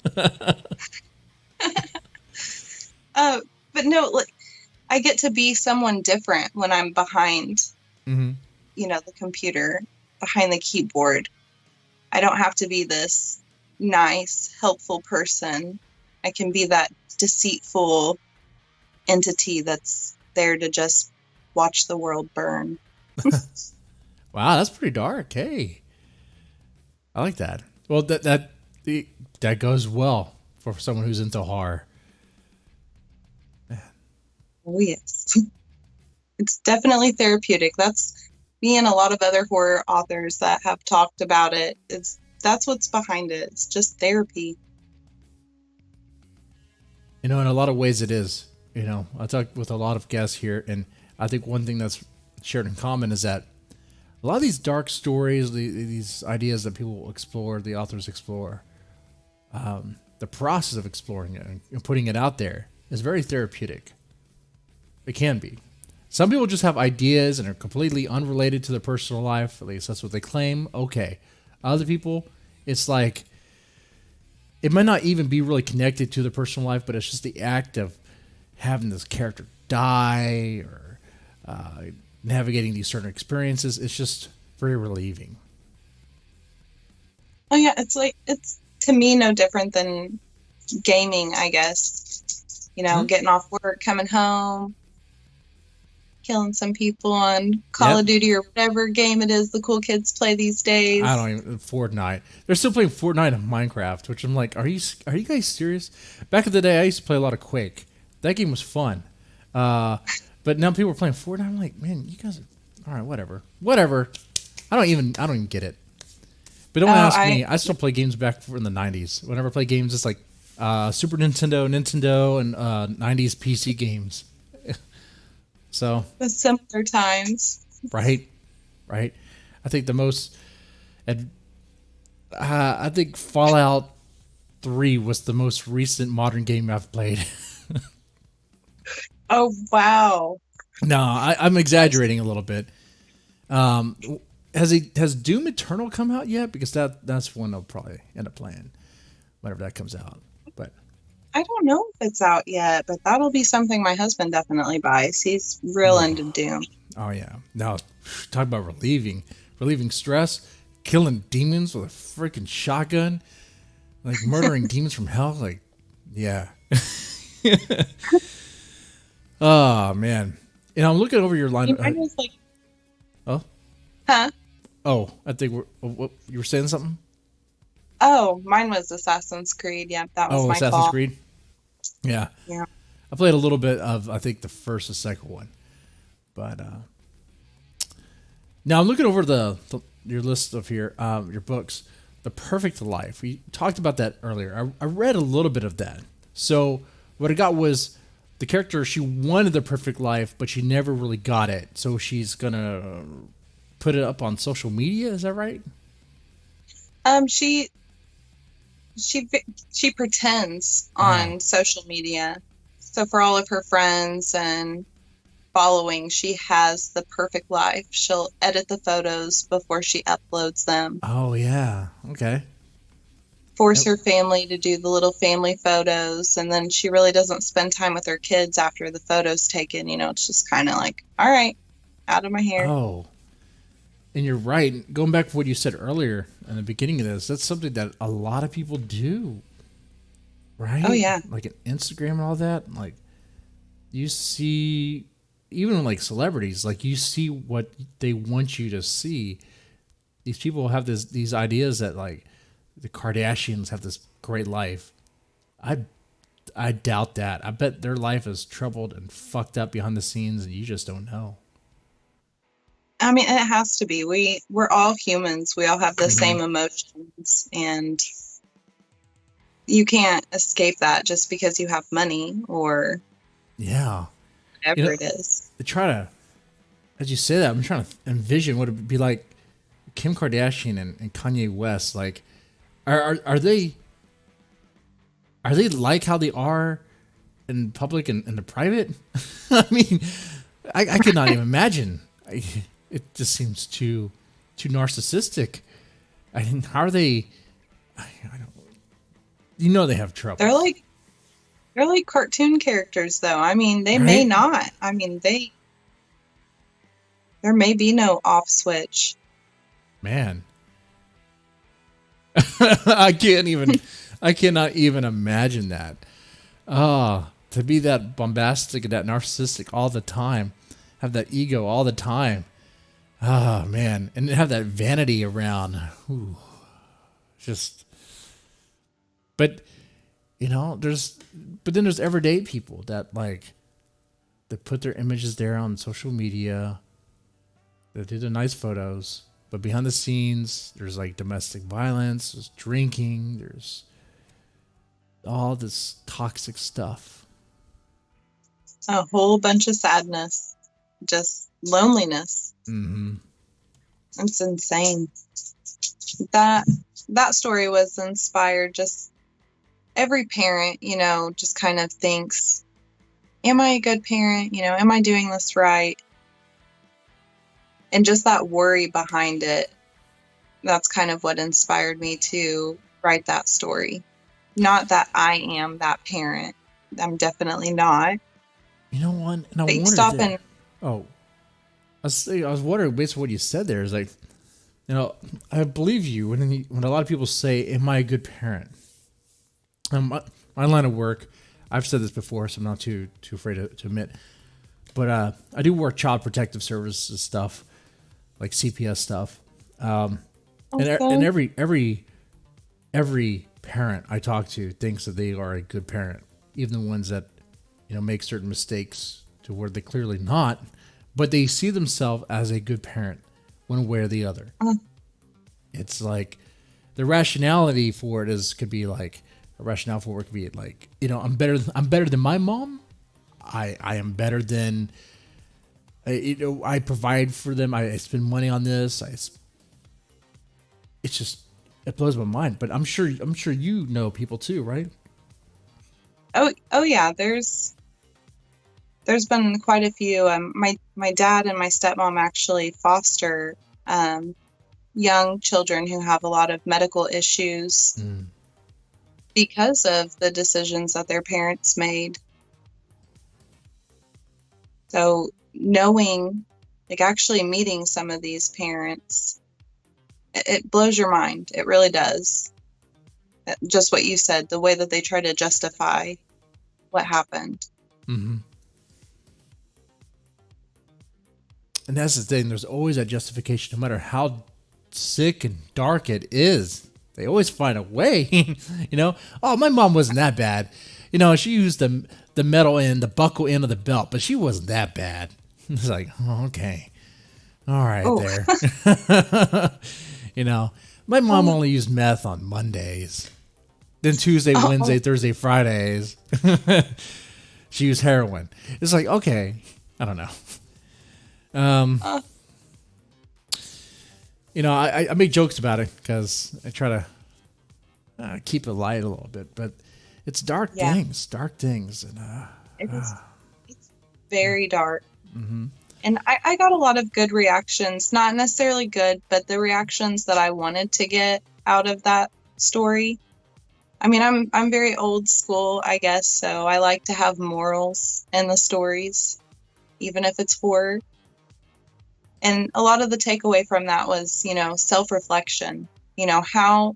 B: But no, like I get to be someone different when I'm behind, the computer, behind the keyboard. I don't have to be this nice, helpful person. I can be that deceitful entity that's there to just watch the world burn.
A: Wow, that's pretty dark. Hey, I like that. Well, that goes well for someone who's into horror.
B: Oh yes, it's definitely therapeutic. That's me and a lot of other horror authors that have talked about it. That's what's behind it. It's just therapy.
A: In a lot of ways it is. I talk with a lot of guests here, and I think one thing that's shared in common is that a lot of these dark stories, these ideas that people explore, the authors explore, the process of exploring it and putting it out there is very therapeutic. It can be. Some people just have ideas and are completely unrelated to their personal life. At least that's what they claim. Okay. Other people, it's like, it might not even be really connected to their personal life, but it's just the act of having this character die or navigating these certain experiences. It's just very relieving.
B: Oh yeah, it's to me no different than gaming, I guess. Getting off work, coming home, killing some people on Call of Duty or whatever game it is the cool kids play these days.
A: I don't even Fortnite. They're still playing Fortnite and Minecraft, which I'm like, are you guys serious? Back in the day, I used to play a lot of Quake. That game was fun. But now people are playing Fortnite. I'm like, man, you guys are all right. Whatever. I don't even get it. But don't ask me. I still play games back in the '90s. Whenever I play games, it's like Super Nintendo, and '90s PC games. So
B: the similar times.
A: Right. I think the most. I think Fallout 3 was the most recent modern game I've played.
B: Oh wow!
A: No, I'm exaggerating a little bit. Has Doom Eternal come out yet? Because that's one I'll probably end up playing whenever that comes out. But
B: I don't know if it's out yet, but that'll be something my husband definitely buys. He's real into Doom.
A: Oh yeah. Now talk about relieving stress, killing demons with a freaking shotgun, like murdering demons from hell. Like, yeah. Oh man. And I'm looking over your line.
B: I was like,
A: oh,
B: huh?
A: Oh, I think you were saying something.
B: Oh, mine was Assassin's Creed. Yeah, that was my
A: Assassin's
B: fault.
A: Creed. Yeah.
B: Yeah.
A: I played a little bit of, I think, the first and second one. But now I'm looking over your list of your books, The Perfect Life. We talked about that earlier. I read a little bit of that. So what I got was the character, she wanted the perfect life, but she never really got it. So she's going to put it up on social media. Is that right?
B: She pretends on social media. So for all of her friends and following, she has the perfect life. She'll edit the photos before she uploads them.
A: Oh, yeah. Okay.
B: Force her family to do the little family photos, and then she really doesn't spend time with her kids after the photo's taken. It's just kind of like, all right, out of my hair.
A: Oh, and you're right. Going back to what you said earlier in the beginning of this, that's something that a lot of people do, right?
B: Oh, yeah.
A: Like an Instagram and all that. Like, you see, even like celebrities, like you see what they want you to see. These people have these ideas that like the Kardashians have this great life. I doubt that. I bet their life is troubled and fucked up behind the scenes, and you just don't know.
B: I mean, it has to be. We're all humans. We all have the same emotions, and you can't escape that just because you have money or whatever it is.
A: They try to, as you say that, I'm trying to envision what it would be like. Kim Kardashian and Kanye West, like, are they like how they are in public and in the private? I mean, I could not even imagine. It just seems too narcissistic. I mean, how are they? I don't. They have trouble.
B: They're like cartoon characters, though. I mean, they may not. I mean, there may be no off switch.
A: Man, I cannot even imagine that. To be that bombastic and that narcissistic all the time, have that ego all the time. Man, and have that vanity around. Ooh, but then there's everyday people that like, they put their images there on social media. They do the nice photos. But behind the scenes, there's like domestic violence, there's drinking, there's all this toxic stuff.
B: A whole bunch of sadness, just loneliness.
A: Mm-hmm.
B: It's insane. That story was inspired. Just every parent, just kind of thinks, am I a good parent? Am I doing this right? And just that worry behind it, that's kind of what inspired me to write that story. Not that I am that parent. I'm definitely not.
A: You know what? And
B: I wondered.
A: I was wondering, based on what you said there, is like, I believe you when a lot of people say, am I a good parent? My line of work, I've said this before, so I'm not too afraid to admit, but I do work child protective services stuff, like CPS stuff. And every parent I talk to thinks that they are a good parent, even the ones that, make certain mistakes to where they're clearly not, but they see themselves as a good parent one way or the other. It's like the rationality for it could be like, a rationale for it could be like, I'm better than my mom. I am better than, I provide for them. I spend money on this. It blows my mind. But I'm sure people too, right?
B: Oh yeah. There's been quite a few. My dad and my stepmom actually foster young children who have a lot of medical issues because of the decisions that their parents made. So knowing, like actually meeting some of these parents, it blows your mind. It really does. Just what you said, the way that they try to justify what happened.
A: Mm-hmm. And that's the thing. There's always that justification, no matter how sick and dark it is. They always find a way. Oh, my mom wasn't that bad. She used the the metal end, the buckle end of the belt, but she wasn't that bad. It's like, oh, okay. All right,
B: Ooh.
A: there. You know, my mom only used meth on Mondays. Then Tuesday, Wednesday, Thursday, Fridays, she used heroin. It's like, okay, I don't know. You know, I make jokes about it because I try to keep it light a little bit, but it's dark things, and
B: it's very dark. And I got a lot of good reactions, not necessarily good, but the reactions that I wanted to get out of that story. I mean, I'm very old school, I guess, so I like to have morals in the stories, even if it's horror. And a lot of the takeaway from that was, you know, self-reflection. You know, how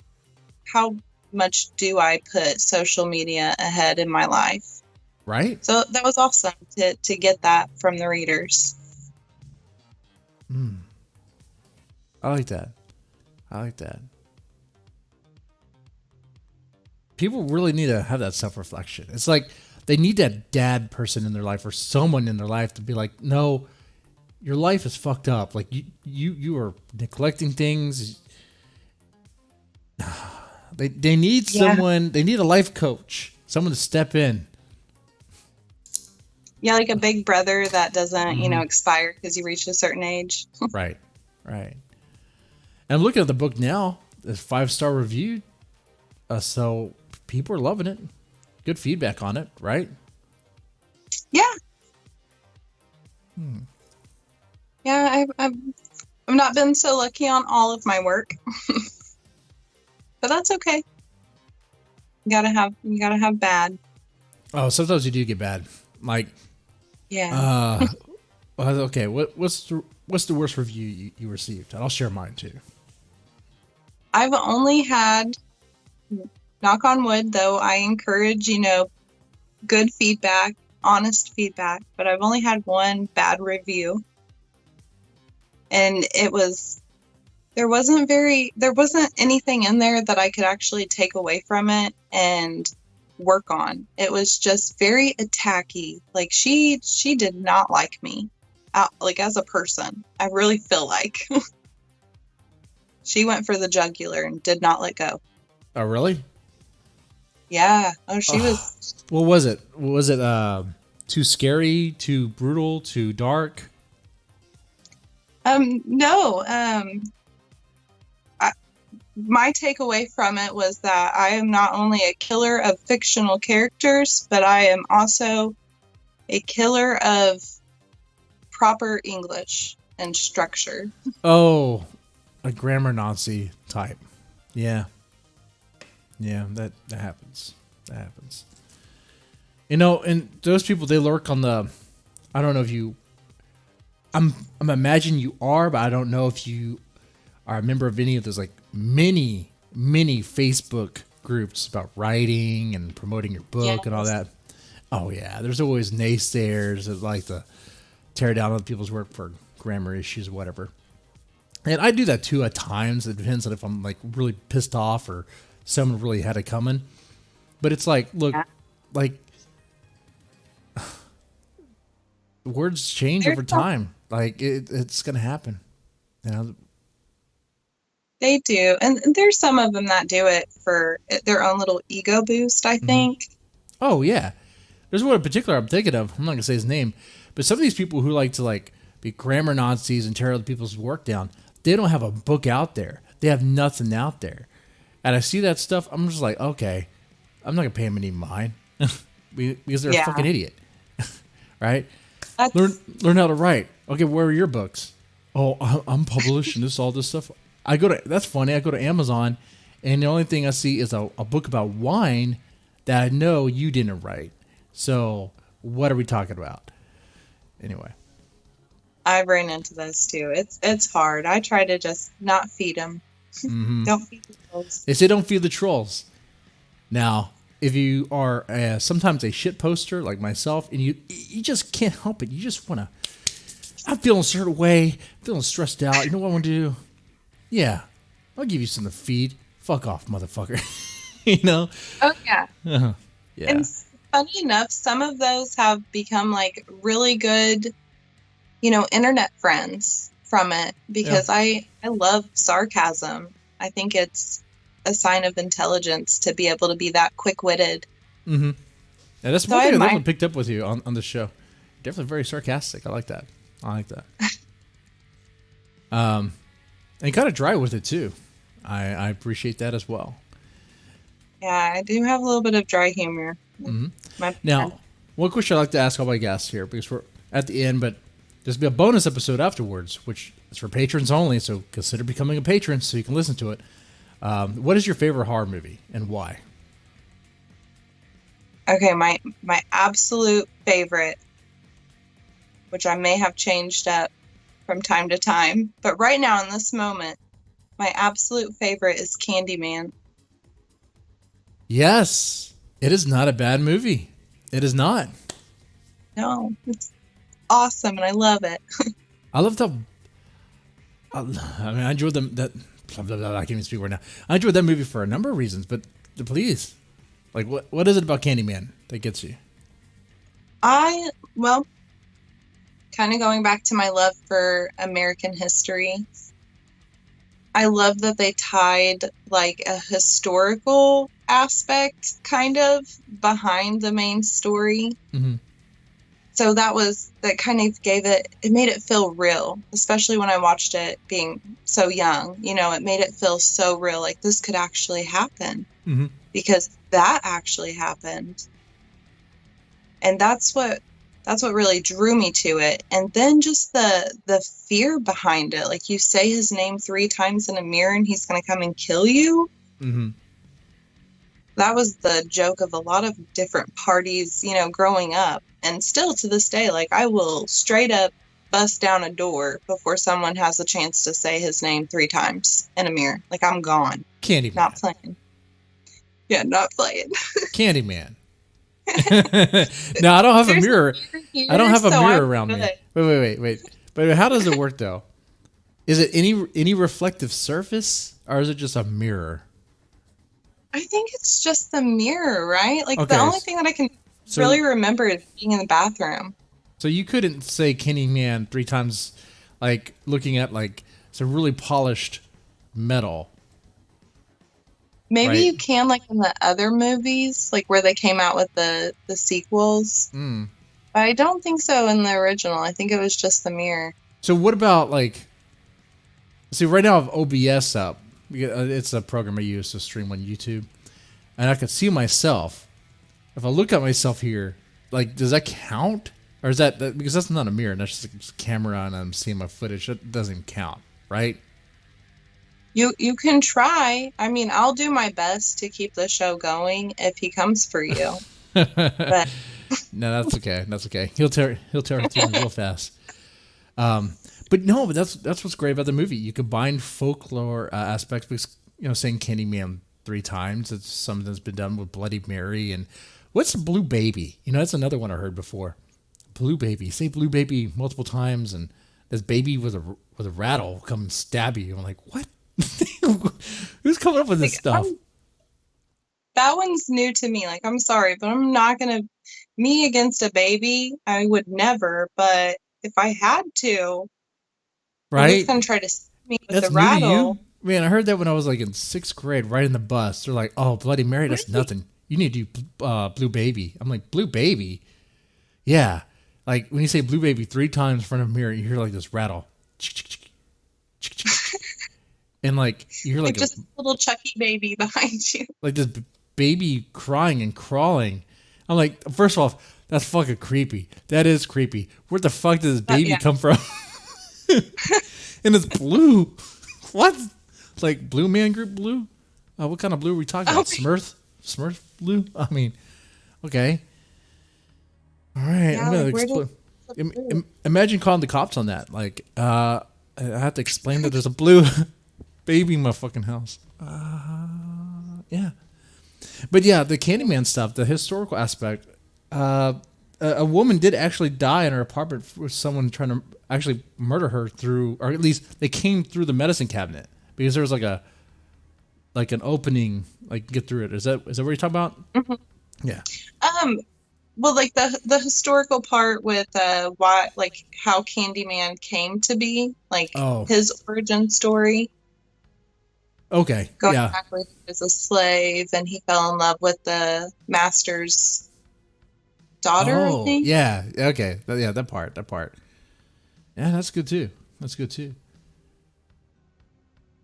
B: much do I put social media ahead in my life?
A: right?
B: So that was awesome to get that from the readers.
A: I like that. People really need to have that self-reflection. It's like they need that dad person in their life or someone in their life to be like, no, your life is fucked up. Like you are neglecting things. They need someone. They need a life coach, someone to step in.
B: Yeah, like a big brother that doesn't, you know, expire because you reached a certain age.
A: Right. And I'm looking at the book now. It's 5-star review. So people are loving it. Good feedback on it, right?
B: Yeah. Yeah, I've not been so lucky on all of my work, but that's okay. You gotta have bad.
A: Oh, sometimes you do get bad. Like,
B: Yeah.
A: okay. What's the worst review you received? And I'll share mine too.
B: I've only had, knock on wood, though I encourage, you know, good feedback, honest feedback, but I've only had one bad review. And there wasn't anything in there that I could actually take away from it and work on. It was just very attacky. Like she did not like me, like as a person. I really feel like she went for the jugular and did not let go.
A: Oh, really?
B: Yeah. Oh, she was.
A: What was it? Was it too scary, too brutal, too dark?
B: No. My takeaway from it was that I am not only a killer of fictional characters, but I am also a killer of proper English and structure.
A: Oh, a grammar Nazi type. Yeah, that happens. You know, and those people, they lurk on the. I don't know if you. I'm imagining you are, but I don't know if you are a member of any of those like many Facebook groups about writing and promoting your book and all that. Oh yeah, there's always naysayers that like to tear down other people's work for grammar issues or whatever. And I do that too at times. It depends on if I'm like really pissed off or someone really had it coming. But it's like, look, like words change over time. Like it's gonna happen, you know.
B: They do, and there's some of them that do it for their own little ego boost, I think.
A: Oh yeah, there's one in particular I'm thinking of. I'm not gonna say his name, but some of these people who like to like be grammar Nazis and tear other people's work down, they don't have a book out there. They have nothing out there, and I see that stuff. I'm just like, okay, I'm not gonna pay them any mind because they're a fucking idiot, right? Learn how to write. Okay, where are your books? Oh, I'm publishing all this stuff. That's funny. I go to Amazon, and the only thing I see is a book about wine that I know you didn't write. So what are we talking about? Anyway.
B: I've ran into this too. It's hard. I try to just not feed them. Don't feed the trolls.
A: They say don't feed the trolls. Now, if you are sometimes a shit poster like myself, and you just can't help it. You just want to, I'm feeling a certain way, feeling stressed out. You know what I want to do? Yeah, I'll give you something to feed. Fuck off, motherfucker. You know?
B: Oh, yeah.
A: Yeah.
B: And funny enough, some of those have become like really good, internet friends from it
A: Yeah.
B: because I love sarcasm. I think it's a sign of intelligence to be able to be that quick-witted.
A: Mm-hmm. Yeah, that's
B: So
A: one
B: I
A: thing I
B: admire.
A: definitely picked up with you on the show. Definitely very sarcastic. I like that. I like that. And kind of dry with it too. I appreciate that as well.
B: Yeah, I do have a little bit of dry humor. My bad.
A: Now, one question I like to ask all my guests here, because we're at the end, but there's be a bonus episode afterwards, which is for patrons only. So consider becoming a patron so you can listen to it. What is your favorite horror movie and why?
B: Okay, my absolute favorite, which I may have changed up from time to time, but right now in this moment, my absolute favorite is Candyman.
A: Yes, it is not a bad movie. It is not.
B: No, it's awesome and I love it.
A: I loved how. I mean, I enjoyed them. That blah, blah, blah, I can't even speak right now. I enjoyed that movie for a number of reasons, but please, like, what is it about Candyman that gets you?
B: Well, kind of going back to my love for American history, I love that they tied like a historical aspect kind of behind the main story.
A: Mm-hmm.
B: So that kind of it made it feel real, especially when I watched it being so young. It made it feel so real, like this could actually happen
A: Mm-hmm.
B: because that actually happened. And that's what really drew me to it. And then just the fear behind it. Like you say his name 3 times in a mirror and he's going to come and kill you.
A: Mm-hmm.
B: That was the joke of a lot of different parties, growing up. And still to this day, like I will straight up bust down a door before someone has a chance to say his name 3 times in a mirror. Like I'm gone. Not
A: Candyman.
B: playing. Yeah, not playing.
A: Candyman. No, I don't have a
B: There's
A: mirror. I don't
B: here,
A: have a
B: so
A: mirror
B: I'm
A: around me.
B: good.
A: Wait. But how does it work though? Is it any reflective surface, or is it just a mirror?
B: I think it's just the mirror, right? Like the
A: Okay,
B: only thing that I can really
A: so
B: remember is being in the bathroom.
A: so you couldn't say Candyman 3 times, like looking at like some really polished metal,
B: Maybe
A: right?
B: you can like in the other movies, like where they came out with the sequels.
A: Mm.
B: But I don't think so in the original. I think it was just the mirror.
A: So what about like? See, right now I have OBS up. It's a program I use to stream on YouTube, and I can see myself. If I look at myself here, like, does that count? Or is because that's not a mirror, that's just a camera and I'm seeing my footage. That doesn't even count, right?
B: You can try. I mean, I'll do my best to keep the show going if he comes for you. But
A: No, that's okay. That's okay. He'll tear through me real fast. But that's what's great about the movie. You combine folklore aspects because saying Candyman 3 times. It's something that's been done with Bloody Mary and what's Blue Baby? That's another one I heard before. Blue Baby. Say Blue Baby multiple times, and this baby with a rattle will come and stab you. I'm like, what? Who's coming up with this
B: like
A: stuff?
B: that one's new to me. Like I'm sorry, but I'm not gonna me against a baby. I would never. But if I had to, nobody's
A: Right?
B: gonna try to stab me with
A: That's
B: the
A: new to you?
B: rattle.
A: Man, I heard that when I was like in 6th grade, right in the bus. They're like, oh, Bloody Mary, that's
B: Really?
A: nothing. You need to do Blue Baby. I'm like, Blue Baby? Yeah. Like when you say Blue Baby 3 times in front of a mirror, you hear like this rattle. And like, you hear
B: Like
A: like
B: just a little Chucky baby behind you.
A: this baby crying and crawling. I'm like, first of all, that's fucking creepy. That is creepy. Where the fuck did this baby
B: Yeah.
A: come from? And it's blue. What? Like Blue Man Group blue? What kind of blue are we talking about?
B: Okay.
A: Smurf blue? I mean, okay. All right.
B: Yeah,
A: I'm gonna
B: like where did
A: imagine calling the cops on that. Like, I have to explain that there's a blue baby in my fucking house. Yeah. But yeah, the Candyman stuff, the historical aspect. A woman did actually die in her apartment with someone trying to actually murder her through, or at least they came through the medicine cabinet because there was like an opening, like get through it. Is that what you're talking about?
B: Mhm.
A: Yeah.
B: Well, like the historical part with why like how Candyman came to be, like
A: Oh,
B: his origin story,
A: okay,
B: going
A: yeah.
B: back where he was a slave and he fell in love with the master's daughter, I
A: Oh,
B: think.
A: yeah. Okay, yeah, that part, that part. Yeah, that's good too. That's good too.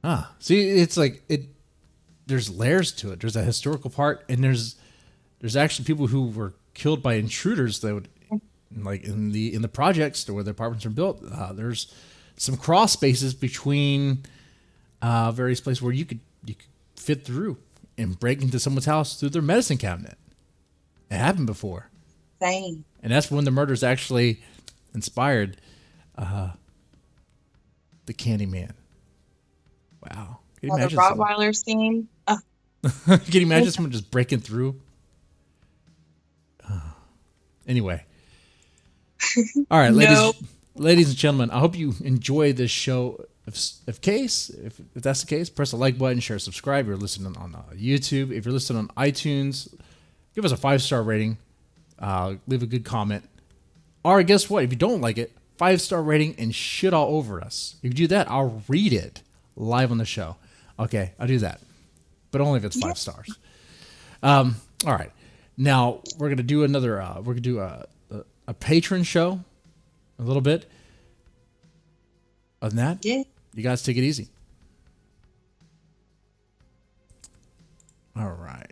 A: Ah, see, it's like it. There's layers to it. There's a historical part, and there's actually people who were killed by intruders that would, like in the projects where the apartments are built. There's some cross spaces between various places where you could fit through and break into someone's house through their medicine cabinet. It happened before,
B: Same.
A: and that's when the murders actually inspired the Candyman. Wow, can you
B: Oh, the
A: imagine someone?
B: Rottweiler scene. Oh,
A: Can you imagine someone just breaking through? Anyway, all right,
B: no.
A: ladies and gentlemen, I hope you enjoy this show. If that's the case, press the like button, share, subscribe. If you're listening on YouTube. If you're listening on iTunes, give us a 5-star rating. Leave a good comment. Or guess what? If you don't like it, 5-star rating and shit all over us. If you do that, I'll read it live on the show. Okay, I'll do that, but only if it's
B: Yeah.
A: 5 stars. All right, now we're gonna do another. We're gonna do a patron show, a little bit. Other than that,
B: Yeah.
A: you guys take it easy. All right.